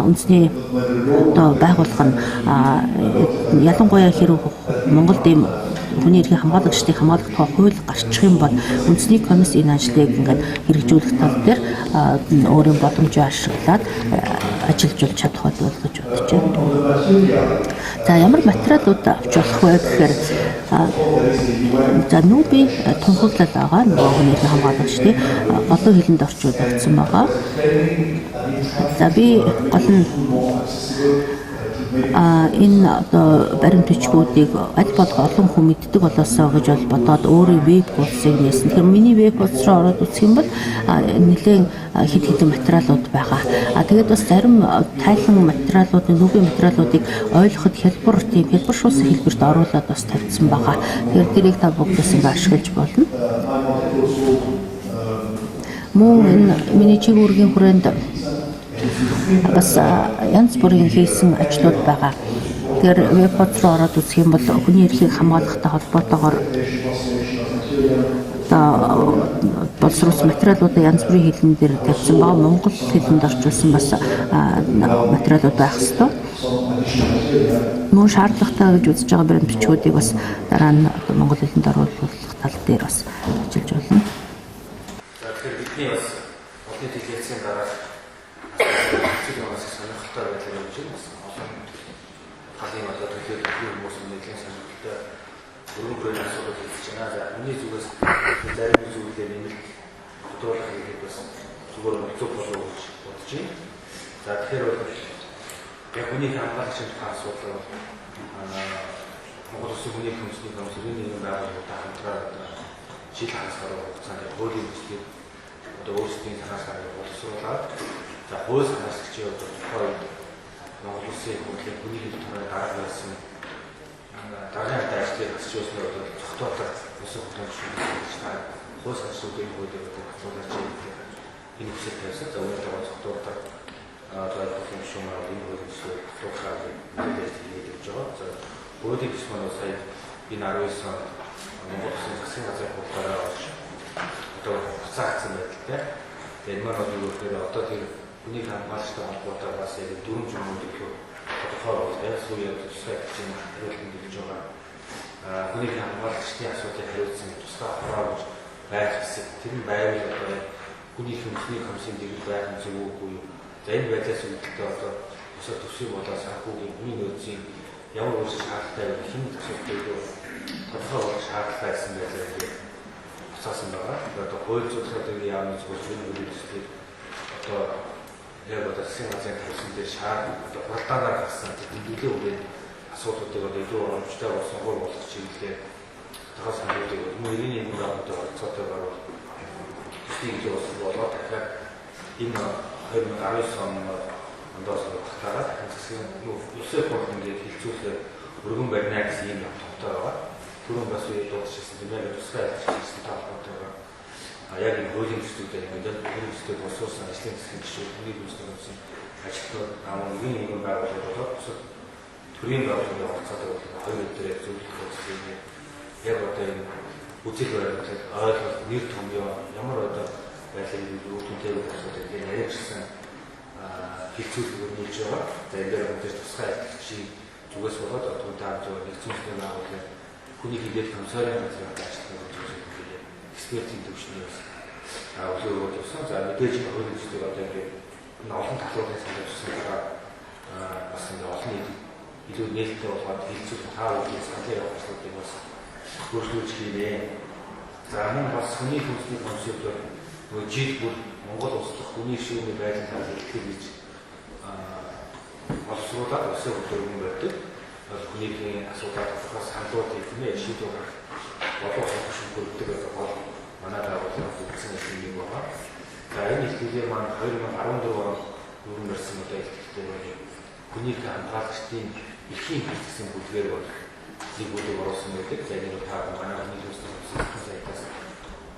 үндэсний одоо байгууллага нь ялангуяа хэрэг Монголд ийм хүний эрхийн хамгаалагчдын хамгаалах тухай хууль гарчих юм бол үндэсний комисс энэ ажлыг ингээд хэрэгжүүлэх тал дээр өөрийн боломжоо ашиглаад ажиллаж болж чадах бол гэж бодож байна. За ямар материалууд авч болох вэ гэхээр за Нүүбийн тунхаглал байгаа нөгөө хүний эрхийн хамгаалагчдын олон хэлэнд орчуулагдсан байгаа. За би гол нь энэ одоо баримт бичгүүдийг аль болох олон хүн мэддэг болоосоо гэж бол бодоод өөрийн веб хуудсыг нээсэн. Тэгэхээр миний веб хуудас руу ороод үзэх юм бол нэлээд хэд хэдэн материалууд байгаа. Тэгээд бас зарим тайлан материалуудын Нүүбийн материалуудыг ойлгоход хялбаршуулсан хэлбэрт оруулаад бас тавьсан байгаа. Тэгэхээр тэрийг та бүгдээс ингээ ашиглаж болно. Мөн энэ миний чиг үүргийн хүрээнд бас янз бүрийн хийсэн ажлууд байгаа. Тэгэхээр веб хуудас руу ороод үзэх юм бол хүний эрхийг хамгаалахтай холбоотойгоор боловсруулсан материалуудаа янз бүрийн хэлэн дээр тавьсан байгаа. Монгол хэлэнд орчуулсан бас материалууд байх ёстой. Мөн шаардлагатай гэж үзэж байгаа баримт бичгүүдийг бас дараа нь монгол хэлэнд оруулах тал дээр бас ажиллаж болно. За тэгэхээр бидний бас олон хэлэлцийн дараа сонирхолтой байдлаар явж байна. Олон талын одоо төлөөлөл хүмүүс нэгэн сонирхолтой өргөн бүрийн асуудал хийж байна. За миний зүгээс зарим зүйлээр нэмэлт бодуулах хэрэгтэй бас зүгээр зөв болов уу гэж бодож байна. За тэгэхээр бол яг хүний хамгаалагчийн асуудал Монгол Улсын хүний хүмүүсийн комиссийн нэгэн байгууллагатай хамтраад жил хагасгаар хугацаанд хуулийн төслийг одоо өөрсдийн санаас гаргаж боловсруулаад за хууль санаачлагчийн тухай Монгол Улсын хурлын хүний төлөвийн дарга байсан дараагийн ажлыг асууж байгаа бол зөвхөн улсын хурлын гишүүн хууль санчнуудын хуулийг батлуулж энэ хүсэл тавьсан. За өөрөөр зөвхөн одоо гишүүн маань энэ хуулийг батлуулахаар мэдээлэл хийж байгаа. За өөрөөр хэлбэл сая энэ 19 он Монгол Улсын засгийн газрын хуулиараа одоо цаасан байдалтай. Тэгээд маань юу гэхээр одоо тэр хүний хамгаалалттай холбоотой бас яг дөрвөн журмуудыг тодорхой болгоё. Сүүлийн тусгай хэвчээ хариулт гэж байгаа. Хүний хамгаалагчдын асуудлыг хариулсан тусгай хороо гэж байх хэсэг. Тэр нь байвал одоо хүний хүнсний комиссын дэглэл байх нь зөв үгүй юу? За энэ байдлаас үүдэлтэй одоо бусад төсвийг болоо санхүүгийн хүний нөөцийн ямар өөрчлөлт шаардлагатай вэ? Хэн төсөвтэй юу? Тодорхой болох шаардлагатай гэсэн байдлаар цаасан байгаа. Одоо хууль зүйн яамны зөвлөж үйлчлэлийг одоо яг одоо засгийн газрын тавьсан дээр одоо хуралдаанаар гарсан тэмдэглэлийн үрийн асуудлуудыг одоо илүү оромжтой болсон болгох чиглэлээр тодорхой санхүүгийг иргэний нийгмийн байгууллагатай холбоотой байгуул төсвийг зөвлөсөн болоо дахиад энэ 2019 оноос батлаад дахин засгийн улсын хурлын дээр хилцүүлэхээр өргөн барина гэсэн юм тогтоо байгаа. Түрүүн бас үе дуудчихсан тийм яг тусгай ажилласан талбартай байгаа. Яг энэ хуулийн төслүүдээр ингээд хуулийн төслүүд босоосон ажлын засгийн гишүүд хүний хүмүүсийн ажилтнууд намын нэгэн байгууллага болоод бусад төрийн байгууллагын орцоотой хоёр өдрөө зөвлөх процессыг яг одоо энэ үзэл баримтлал ойлголт нэр томьёо ямар одоо байдлыг үүднтэй асуудал гэдэг яриадсан хилцүүлгээр нээж байгаа. За энэ дээр өндөр тусгай ажиллагчийн зүгээс болоод одоо тааж байгаа нэгцүүлсэн байгууллага хүний хідэл комсарын газрын ажиллагааг үзүүлэх экспертийн төвшнөөс өглөөгөө туссан. За мэдээж хуулийн төслийг одоо ингээд олон талуудын санаачсан байгаа бас ингээд олон илүү нээлттэй болгоод хилцүүлэх тааруулын саналын явдлуудыг бас хөрвүүлж хийнэ. За мөн бас хүний хүнсний комиссод нөгөө жийдгүүр Монгол улс дахь хүний шүүмийн байдлыг хэлэх гэж боловсруулаад улсын хөдөлгөөн барьдаг. Хүний асуудал бас хандлагууд тийм ээ шийдвэр болов шүүмгөрдөг бол манай байгууллага үзсэн юм байна. За энэ хэлхийгээр маань 2014 онд өргөн барьсан одоо хэлхийгээр хүний хамгаалагчдын эрхийн хэлтсэн бүлгээр бол нэг бүлэг оруулсан байдаг. За энэ та манай хүний төслийн сайтаас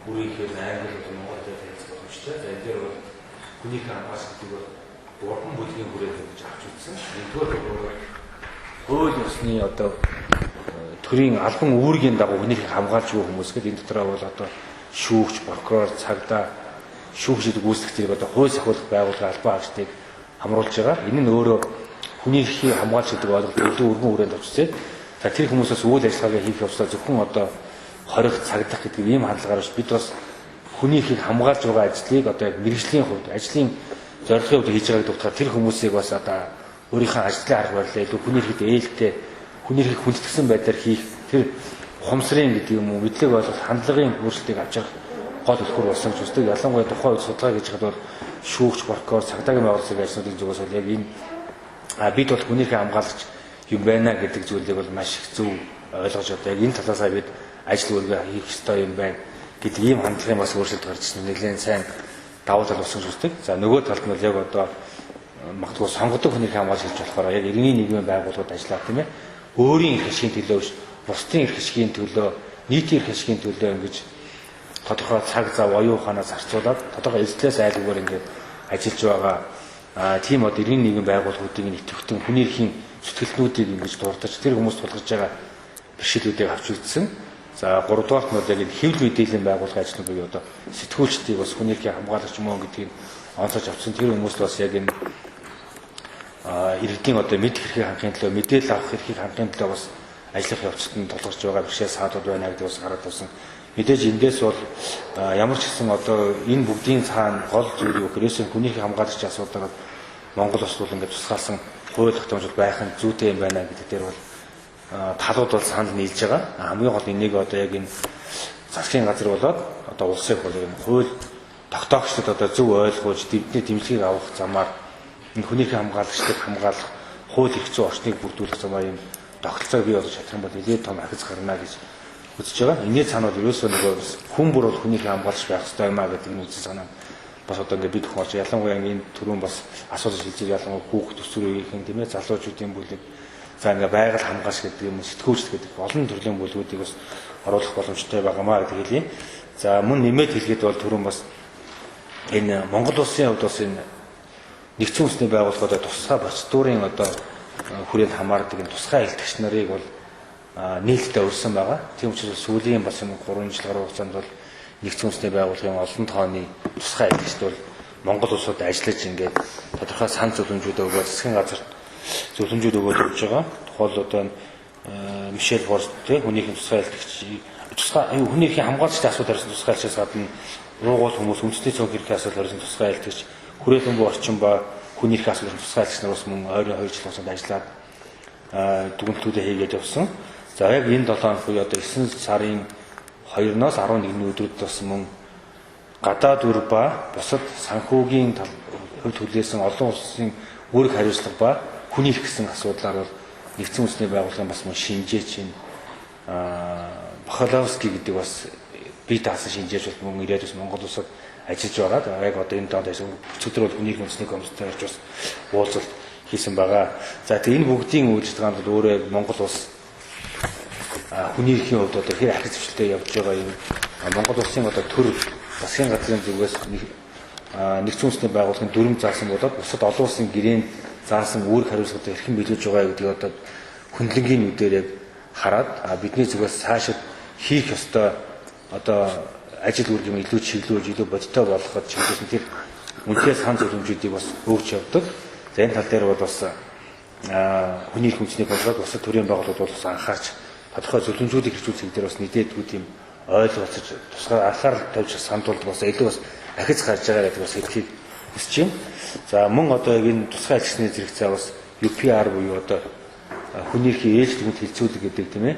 бүрийхээр англи болон монголоор хэлсэн боломжтой. За энэ дээр бол хүний хамгаалагчдыг бол уран бүлгийн хүрээлэн гэж авч үзсэн. Нэгдүгээр хууль ёсны одоо төрийн албан үүргийн дагуу хүнийг хамгаалж буй хүмүүс гэдэг энэ дотроо бол одоо шүүгч, прокурор, цагдаа, шүүгчид гүйцэтгэх одоо хууль сахиулах байгууллага албан хаагчдыг хамруулж байгаа. Энэ нь өөрөө хүний эрхийг хамгаалж гэдэг ойлголт илүү өргөн хүрээнд очсон. За тэр хүмүүсээс үйл ажиллагаа хийх явцдаа зөвхөн одоо хорих, цагдах гэдэг ийм хандлагаар бид бас хүний эрхийг хамгаалж байгаа ажлыг одоо яг мэргэжлийн хувьд, ажлын зорилгын хувьд хийж байгааг дутгаар тэр хүмүүсийг бас одоо өөрийнхөө ажлын арга барилаа илүү хүний эрхэд ээлтэй, хүний эрхийг хүндэтгсэн байдлаар хийх тэр ухамсарын гэдэг юм уу мэдлэг ойлголт хандлагын өөрчлөлтийг авч явах гол төлхөр болсон гэж үздэг. Ялангуяа тухайн үед судалгаа хийж хад бол шүүгч, прокурор, цагдаагийн байгууллагын ажлуудын зүгээс бол яг энэ бид бол хүний эрхийг хамгаалагч юм байна гэдэг зүйлийг бол маш их зөв ойлгож одоо яг энэ талаасаа бид ажил үргээ хийх ёстой юм байна гэдэг ийм хандлагын бас өөрчлөлт гарч ирсэн нэлээд сайн давуу тал болсон гэж үздэг. За нөгөө талд нь бол яг одоо магадгүй сонгодог хүний хамгаалж хэлж болохоор яг иргэний нийгмийн байгууллагууд ажиллаа тийм ээ. Өөрийн эрх ашигын төлөө биш, бусдын эрх ашигын төлөө, нийтийн эрх ашигын төлөө ингэж тодорхой цаг зав оюун ухаанаас зарцуулаад тодорхой эрсдлээс айлгүйгээр ингэж ажиллаж байгаа тийм одоо иргэний нийгмийн байгууллагуудыг нэвтэрхтэн хүний эрхийн зүтгэлтнүүдийг ингэж дурдж тэр хүмүүс тулгарч байгаа бэрхшээлүүдийг авч үзсэн. За 3 дугаарт нь яг энэ хэвлэл мэдээллийн байгууллагын ажлын буюу одоо сэтгүүлчдийг бас хүний эрхийн хамгаалагч юм уу гэдгийг онцолж авсан. Тэр хүмүүс бас яг энэ иргэдийн одоо мэдэх эрхийг хангахын төлөө мэдээлэл авах эрхийг хангахын төлөө бас ажиллах явцад нь тулгарч байгаа бэрхшээл саадууд байна гэдэг бас хараад авсан. Мэдээж эндээс бол ямар ч гэсэн одоо энэ бүгдийн цаана гол зүйл юу гэхээр хүний эрхийг хамгаалагч асуудал Монгол улс бол ингээд тусгаалсан хууль тогтоомжууд байх нь зүйтэй юм байна гэдэг дээр бол талууд бол санал нийлж байгаа. Хамгийн гол энийг одоо яг энэ засгийн газар болоод одоо улсын хууль тогтоогчдод одоо зөв ойлгуулж дэвтний дэмжлэгийг авах замаар энэ хүний эрхийн хамгаалагчдыг хамгаалах хууль эрх зүйн орчныг бүрдүүлэх замаар юм тогтолцоог бий болгож чадах юм бол нэлээд том ахиц гарна гэж үзэж байгаа. Энэний цаана бол ерөөсөө нөгөө хүн бүр бол хүний эрхийн хамгаалагч байх ёстой юм а гэдэг нь үзэл санаа бас одоо ингээд бид хүмүүс ялангуяа энэ түрүүн бас асуудал шилжиж ялангуяа хүүхд төсвөр үеийнхэн тийм ээ залуучуудын бүлэг за ингээд байгаль хамгаалж гэдэг юм сэтгүүлч гэдэг олон төрлийн бүлгүүдийг бас оруулах боломжтой байгаамаа гэдэг хэлье. За мөн нэмээд хэлгээд бол түрүүн бас энэ Монгол улсын хувьд бас энэ нэгдсэн үндэсний байгууллагуудад тусгай процедурын одоо хүрээнд хамаардаг энэ тусгай илтгэгч нарыг бол нээлттэй өрсөн байгаа. Тийм учраас сүүлийн бас энэ 3 жил гаруй хугацаанд бол нэгдсэн үндэсний байгууллагын олон тооны тусгай илтгэгчд бол Монгол улсад ажиллаж ингээд тодорхой сан зөвлөмжүүд өгөөд засгийн газарт зөвлөмжүүд өгөөд явж байгаа. Тухайл одоо Мишель Форст хүнийхэн тусгай илтгэгч хүнийхэн хамгаалагчдын асуудал харсан тусгай илтгэгчээс гадна уугуул хүмүүс үндэсний цонх хэрэг асуудал харсан тусгай илтгэгч хүрээлэн буу орчин ба хүнийхэн асуудал тусгай илтгэгч нар бас мөн 22 жил хугацаанд ажиллаад дүгнэлтүүдээ хийгээд явсан. За яг энэ 7 хоног буюу одоо 9 сарын 2-оос 11-ний өдрүүд бас мөн гадаад үр ба бусад санхүүгийн хувьд хүлээсэн олон улсын үүрэг хариуцлага ба хүний эрх гэсэн асуудлаар бол нэгдсэн үндэсний байгууллагын бас мөн шинжээч энэ Бахаловский гэдэг бас бие даасан шинжээч бол мөн ирээд бас Монгол улсад ажиллаж байгаа. Яг одоо энэ доод ажил өчигдөр бол хүний эрх үндэсний комиссарт орж бас уулзалт хийсэн байгаа. За тэгээ энэ бүгдийн үйлчлэгээнд бол өөрөө Монгол улс хүний эрхийн хувьд одоо хэр ахиц хвшилтэй явж байгаа юм Монгол улсын одоо төр засгийн газрын зүгээс нэгдсэн үндэсний байгууллагын дүрм заасан болоод бусад олон улсын гэрээнд заасан үүрэг хариуцлагатай хэрхэн биелүүлж байгаа гэдгийг одоо хөндлөнгийн нүдээр яг хараад бидний зүгээс цаашид хийх ёстой одоо ажил үргэлж илүү чиглүүлж илүү бодиттой болгоход чиглүүлсэн тэр үнэхээр сан зөвлөмжүүдийг бас өгч явдаг. За энэ тал дээр бол бас хүний эрх үндэсний бодлогод бусад төрлийн байгууллагууд бол бас анхаарч тодорхой зөвлөмжүүдийг хэрэгжүүлэх дээр бас нийтээдгүй тийм ойлгоцож тусгай анхаарал тавьж сандуулд бас илүү бас ахиц гарч байгаа гэдэг бас хэлхийг хүсэж байна. За мөн одоо яг энэ тусгай ажлын зэрэгцээ бас UPR буюу одоо хүний эрхийн ээлж дүгнэлт хэлцүүлэг гэдэг тийм ээ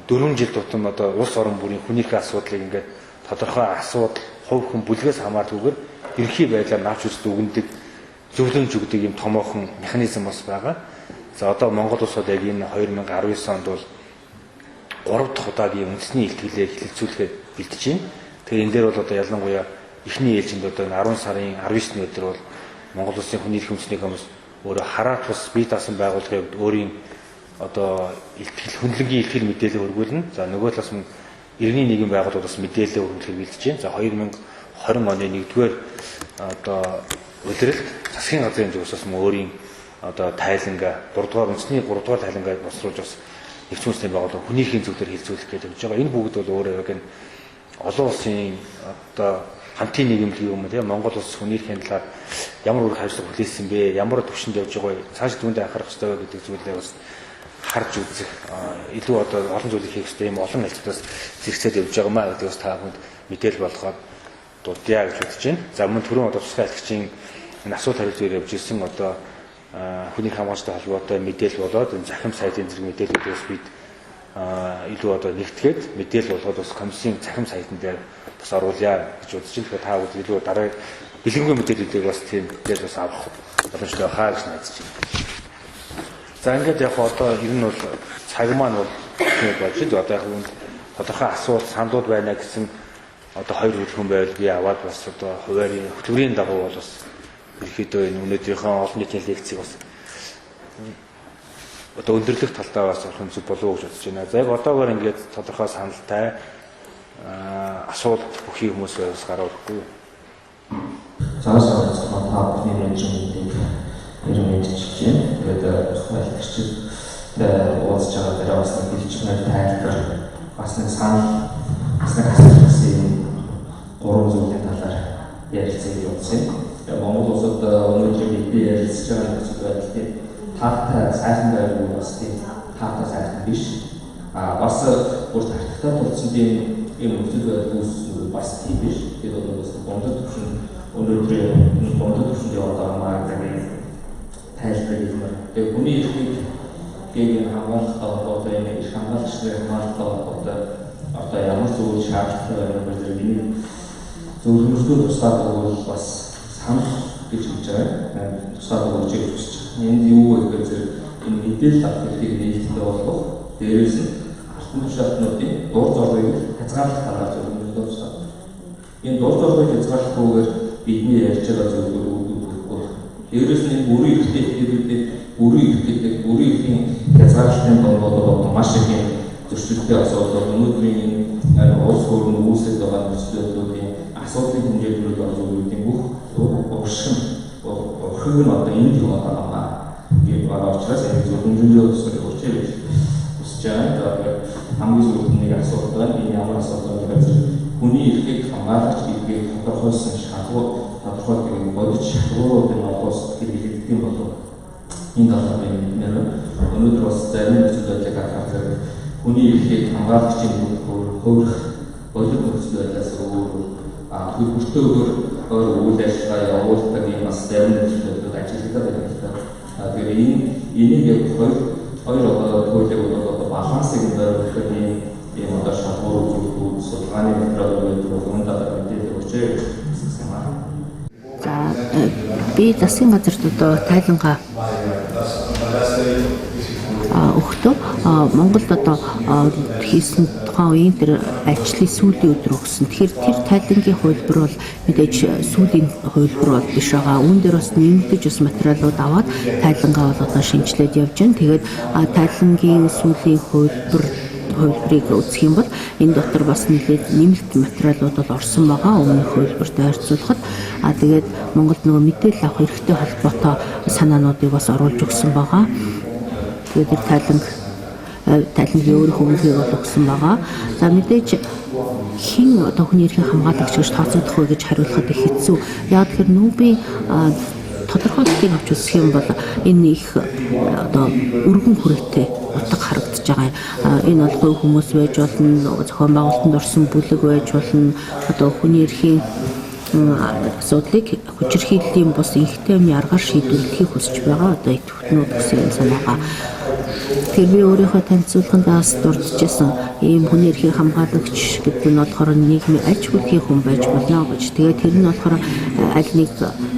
4 жил тутам одоо улс орон бүрийн хүний эрхийн асуудлыг ингээд тодорхой асуудал хувь хүн бүлгээс хамаарахгүйгээр ерөнхий байдлаар навч үздэг үгэндэг зөвлөмж өгдөг юм томоохон механизм бас байгаа. За одоо Монгол улсад яг энэ 2019 онд бол 3 дахь удаагийн үндэсний илтгэлээ хэлэлцүүлэхэд бэлдэж байна. Тэгэхээр энэ дээр бол одоо ялангуяа эхний ээлжинд одоо 10 сарын 19-ний өдөр бол Монгол улсын хүний эрх үндэсний комисс өөрөө хараат бас бие даасан байгууллагын хувьд өөрийн одоо илтгэл хөндлөнгийн илтгэл мэдээлэл өргүүлнэ. За нөгөө талаас нь иргэний нийгэм байгууллагууд бас мэдээлэл өргүүлэхийг бэлдэж байна. За 2020 оны 1-р одоо улиралд засгийн газрын зүгээс бас өөрийн одоо тайлангаа 3-р үндэсний 3-р тайлангаа босруулж бас нэгдсэн үндэсний байгууллага хүний эрхийн зөвлөөр хэлцүүлэх гэдэг явж байгаа. Энэ бүгд бол өөрөө яг энэ олон улсын одоо хамтын нийгэмлэг юм тийм Монгол улс хүний эрхийн талаар ямар үр хариуцлага хүлээсэн бэ? Ямар төвшөнд явж байгаа вэ? Цааш түүндээ анхаарах хэрэгтэй гэдэг зүйлээ бас харж үзэх илүү одоо олон зүйлийг хийх хэрэгтэй юм олон хэлцээс зэрэгцээд явж байгаа маа гэдэг бас та бүхэнд мэдээлэл болгоод дурдъя гэж бодож байна. За мөн түрүүн одоо тусгай илтгэгчийн энэ асуулт хариулт дээр явж ирсэн одоо хүний хамгаалалттай холбоотой мэдээлэл болоод энэ захим сайтын зэрэг мэдээллүүдээс бид илүү одоо нэгтгээд мэдээлэл болгоод бас комиссийн захим сайтн дээр бас оруулъя гэж бодож байна. Тэгэхээр та бүхэн илүү дараа бэлэнгүй мэдээллүүдийг бас тийм дээр бас авах боломжтой хаа гэж найдаж байна. За ингээд яг одоо ер нь бол цаг маань бол болж байна. Одоо яг тодорхой асуулт сандууд байна гэсэн одоо 2 хүн байвал би аваад бас одоо хуваарийн хөтөлбөрийн дагуу бол бас ерөөдөө энэ өнөөдрийнхөө олон нийтийн лекцийг бас одоо өндөрлөх талдаа бас олон зүг болов уу гэж бодож байна. За яг одоогоор ингээд тодорхой саналтай асуулт бүхий хүмүүс бас гаргахгүй юу? Цаас орцгоо та бүхний менежментийг ер нь мэдчихэж байна. Тэгээд тусгайлтчид уулзж байгаа дээр бас нэг хэлчмээр тайлбар бас нэг санал бас нэг асуултын 3 зүйлийн талаар ярилцгийг явуулсан. Монгол улсад өнөөдөр би ярилцж байгаа зүйл байдалтай таатай сайхан байвал бас тийм таатай сайхан биш. Бас бүр тартагтай тулцсан тийм юм нөхцөл байдал үүссэн бас тийм биш. Тэгээд одоо бас бондод төвшин өнөөдөр энэ бондод төвшөнд яваад байгаа маа гэдэг тайлбар хиймээр. Тэгээд хүний эрхийг гээ хамгаалах холбоотой энэ эрх хамгаалагчдын хамгаалалтай холбоотой одоо ямар зүйл шаардлагатай байна гэдэг миний зөвлөмжлүүд туслаад өгвөл бас санал гэж хэлж байгаа. Туслаад өгч хүсэж байна. Энд юу вэ гэхээр энэ мэдээлэл авах хэрэгтэй нээлттэй болох дээрээс нь алтан тушаалтнуудын дур зорилгыг хязгаарлах талаар зөвлөмжлөд туслаад. Энэ дур зорилгыг хязгаарлахгүйгээр бидний ярьж байгаа зүйлүүд өгөхгүй. Дээрээс нь бүрийн эрхтэй хязгаарлалтын болоод маш их зөрчилтэй асуудал өнөөдрийн улс хурлын үүсэж байгаа нөхцөлүүдийн асуудлын хэмжээнд оролцуулалтын бүх уршин орхиг нь одоо энэ юм байна. Ийм байгаа учраас энэ зөвхөн зөвхөн гэж хүсэж байгаа. Хамгийн сүүлд нэг асуудал энэ ямар асуудал вэ? Хүний эрхийг хамгаалагч гэдгийг тодорхойлсон тодорхойлдог бодит шалгууруудын олоос хэлэгдэх юм болов. Энэ талаар өнөөдөр бас зарим нөхцөлөдлийг харахад хүний эрхийг хамгаалагчийн хөрөх бодит нөхцөлөөс хөлбөртөө үйл ажиллагаа явуулдаг юм бас зарим нөхцөлөдлөд ажилладаг байдаг. Тэгэхээр энийг хоёр хуулийг одоо балансыг барих ийм одоо шалгуур үзүүлэлт судалгааны материалууд өгөн талаар мэдээлэл өгч байна. За би засгийн газарт одоо тайлангаа өгтөө Монголд одоо хийсэн тухайн үеийн тэр ажлын сүүлийн өдөр өгсөн. Тэгэхээр тэр тайлангийн хувилбар бол мэдээж сүүлийн хувилбар бол биш байгаа. Үүн дээр бас нэмэгдэж бас материалууд аваад тайлангаа бол одоо шинжилээд явж байна. Тэгээд тайлангийн сүүлийн хувилбарыг үзэх юм бол энэ дотор бас нэлээд нэмэлт материалууд бол орсон байгаа. Өмнөх хувилбартай харьцуулахад тэгээд Монголд нөгөө мэдээлэл авах хэрэгтэй холбоотой санаануудыг бас оруулж өгсөн байгаа. Тэгээд тайлангийн өөрийнхөө үнэлгээг бол өгсөн байгаа. За мэдээж хэн одоо хүний эрхийн хамгаалагч гэж тооцоодох вэ гэж хариулахад их хэцүү. Яг тэр нүүбийн тодорхойлолтыг авч үзэх юм бол энэ их одоо өргөн хүрээтэй утга харагдаж байгаа. Энэ бол хувь хүмүүс байж болно, зохион байгуулалтанд орсон бүлэг байж болно. Одоо хүний эрхийн асуудлыг хүчирхийллийн бус инхтэй юмны аргаар шийдвэрлэхийг хүсэж байгаа. Одоо идэвхтнүүд гэсэн санаагаа тэр би өөрийнхөө танилцуулгандаас дурдчихсан ийм хүний эрхийн хамгаалагч гэдэг нь болохоор нийгмийн аж бүлгийн хүн байж болно гэж. Тэгээд тэр нь болохоор аль нэг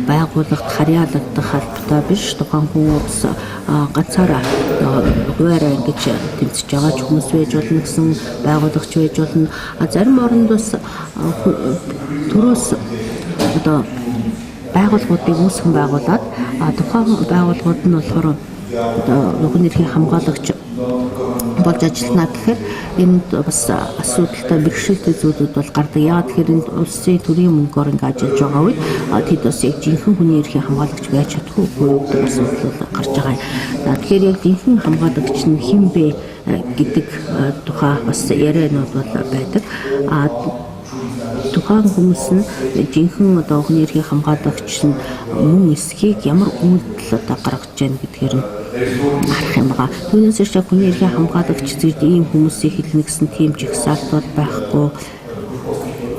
байгууллагт харьяалагдах албатай биш. Тухайн хүн ганцаараа хуваараа ингэж тэмцэж байгаа ч хүмүүс байж болно гэсэн байгуулагч байж болно. Зарим оронд бас төрөөс одоо байгууллагуудыг үүсгэн байгуулад тухайн байгууллагууд нь болохоор одоо хүний эрхийн хамгаалагч болж ажиллана гэхээр энд бас асуудалтай бэрхшээлтэй зүйлүүд бол гардаг. Яагаад тэгэхээр энд улсын төрийн мөнгөөр ингэ ажиллаж байгаа үед тэд бас яг жинхэнэ хүний эрхийн хамгаалагч байж чадахгүй гэдэг асуудал гарч байгаа. Тэгэхээр яг жинхэнэ хамгаалагч нь хэн бэ гэдэг тухай бас яриануд бол байдаг. Тухайн хүмүүс нь жинхэнэ одоо хүний эрхийн хамгаалагч нь мөн эсхийг ямар үйлдэл одоо гаргаж яана гэдгээр нь харах юм байгаа. Түүнээс ч хүний эрхийн хамгаалагч зэрэг ийм хүмүүсийг хэлнэ гэсэн тийм жигсаалт бол байхгүй.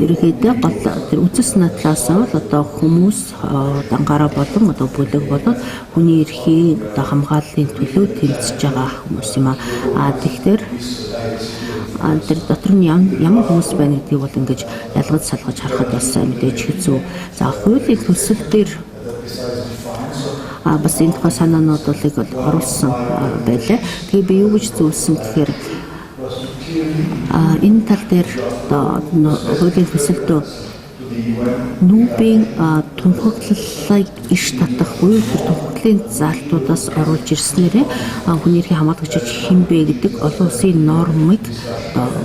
Ерөнхийдөө гол тэр үзэс надлаас бол одоо хүмүүс дангаараа болон одоо бүлэг болоод хүний эрхийн одоо хамгааллын төлөө тэмцэж байгаа хүмүүс юм аа. Тэгэхээр тэр дотор нь ямар хүмүүс байна гэдгийг бол ингэж ялгаж салгаж харахад бас мэдээж хэцүү. За хуулийн төсөл дээр бас энэ тухай санаануудыг оруулсан байлаа. Тэгээ би юу гэж зөвлөсөн гэхээр энэ тал дээр хуулийн төсөлдөө нүүбийн тунхаглалыг иш татах буюу тунхаглалын заалтуудаас оруулж ирснээр хүний эрхийн хамгаалагч хэн бэ гэдэг олон улсын нормыг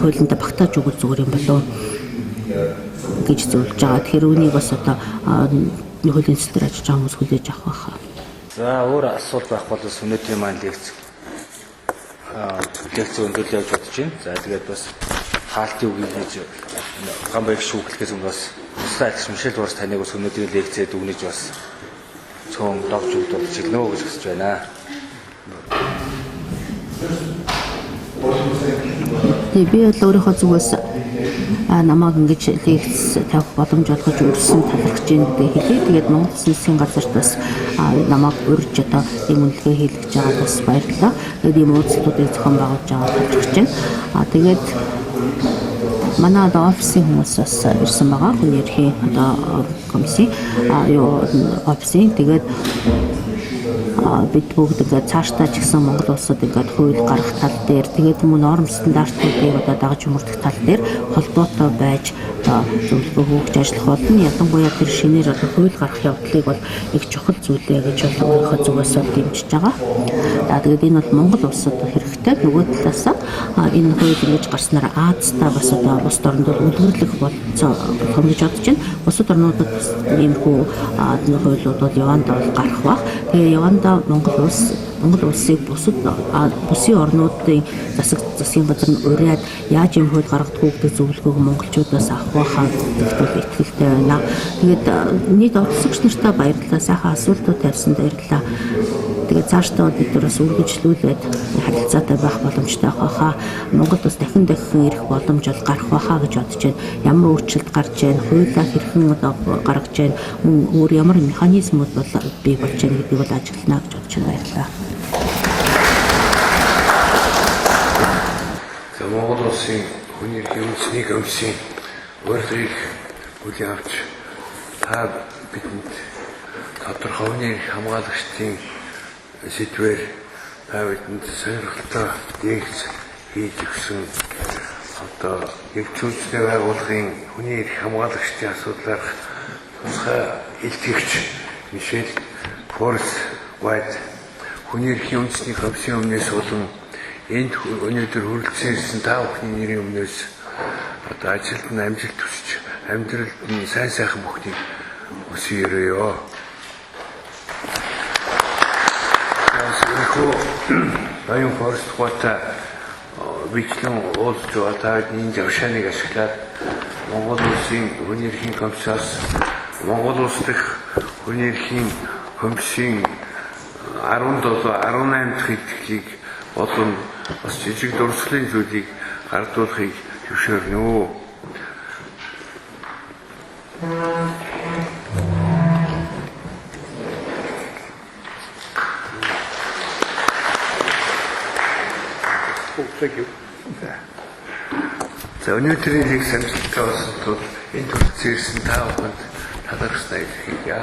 хуулинд багтааж өгөх зүгээр юм болов гэж зөвлөж байгаа. Тэгэхээр үүнийг бас одоо хуулийн төсөл дээр ажиллаж байгаа хүмүүс хүлээж авах байх. За өөр асуулт байх бол өнөөдрийн маань лекц өндөрлөө явж бодож байна. За тэгээд бас хаалтын үг хийж Ганбаяг шүүхлэхээс өмнө бас Улсын айлч Мишель Дурс таныг бас өнөөдрийн лекцэд өгнөж бас цөөн давж өгдөл чигнөө гэж хүсэж байна. Би бол өөрийнхөө зүгээс намайг ингэж лекц тавих боломж олгож өгсөн талархаж байна гэдгийг хэлье. Тэгээд Монгол Улсын засгийн газарт бас намайг урьж одоо ийм үнэлгээ хийлгэж байгаад бас баярлалаа. Тэгээд ийм уулзалтуудыг зохион байгуулж байгаа талархаж байна. Тэгээд манай одоо офисын хүмүүс бас ирсэн байгаа. Хүний эрхийн одоо комиссийн офисын тэгээд бид бүгд ингээд цаашдаа ч гэсэн Монгол улсад ингээд хууль гаргах тал дээр тэгээд мөн норм стандартуудыг одоо дагаж өмөрдөх тал дээр холбоотой байж зөвлөгөө хөгж ажиллах болно. Ялангуяа тэр шинээр одоо хууль гаргах явдлыг бол их чухал зүйлээ гэж бол өөрийнхөө зүгээс дэмжиж байгаа. Тэгээд энэ бол Монгол улсад хэрэгтэй. Нөгөө талаас энэ хууль ингэж гарснаар Аазтаа бас одоо бусад орнууд үлгэрлэх болцоо гэж бодож байна. Бусад орнуудад иймэрхүү хуулиуд бол явандаа бол гарах бах. Тэгээ явандаа Монгол улсыг бүсийн орнуудын засгийн газар нь ураад яаж юм хууль гаргадаг вэ гэдэг зөвлөгөөг монголчуудаас авах байхаа гэдэгт итгэлтэй байна. Тэгээд нийт олонсогч нартаа баярлалаа. Сайхан асуултууд тавьсан баярлалаа. Тэгээд цаашдаа бид нар бас үргэлжлүүлээд харилцаатай байх боломжтой байхаа. Монгол бас дахин ирэх боломж бол гарах байхаа гэж бодож байна. Ямар өөрчлөлт гарч байна, хуулиа хэрхэн одоо гаргаж байна, өөр ямар механизмууд бол бий болж байна гэдгийг бол ажиглана гэж бодож байна. Баярлалаа. Монгол улсын хүний эрхийн үндэсний комиссийн урилгыг үлийн авч та бидэнд тодорхой хүний эрх хамгаалагчдын сэдвээр та бидэнд сонирхолтой дээгц хийж өгсөн одоо эгчүүцний байгууллагын хүний эрх хамгаалагчдын асуудлаар тусгай илтгэгч Мишель Форст-Вайт хүний эрхийн үндэсний комиссийн өмнөөс болон энд өнөөдөр хүрэлцэн ирсэн та бүхний нэрийн өмнөөс одоо ажилд нь амжилт хүсэж амьдралд нь сайн сайхан бүхнийг хүсье өрөөё. Баян Форст-Вайт бичлэн уулзж байгаа та энэ завшааныг ашиглаад Монгол улсын хүний эрхийн комиссараас Монгол улс дахь хүний эрхийн комиссийн 17-18 дахь илтгэлийг болон бас жижиг дурсгалын зүйлийг гардуулахыг зөвшөөрнө. За өнөөдрийн нэг санамжлалтай болсон тул энэ төрөлцөн ирсэн та бүхэнд талархснаа хэлье.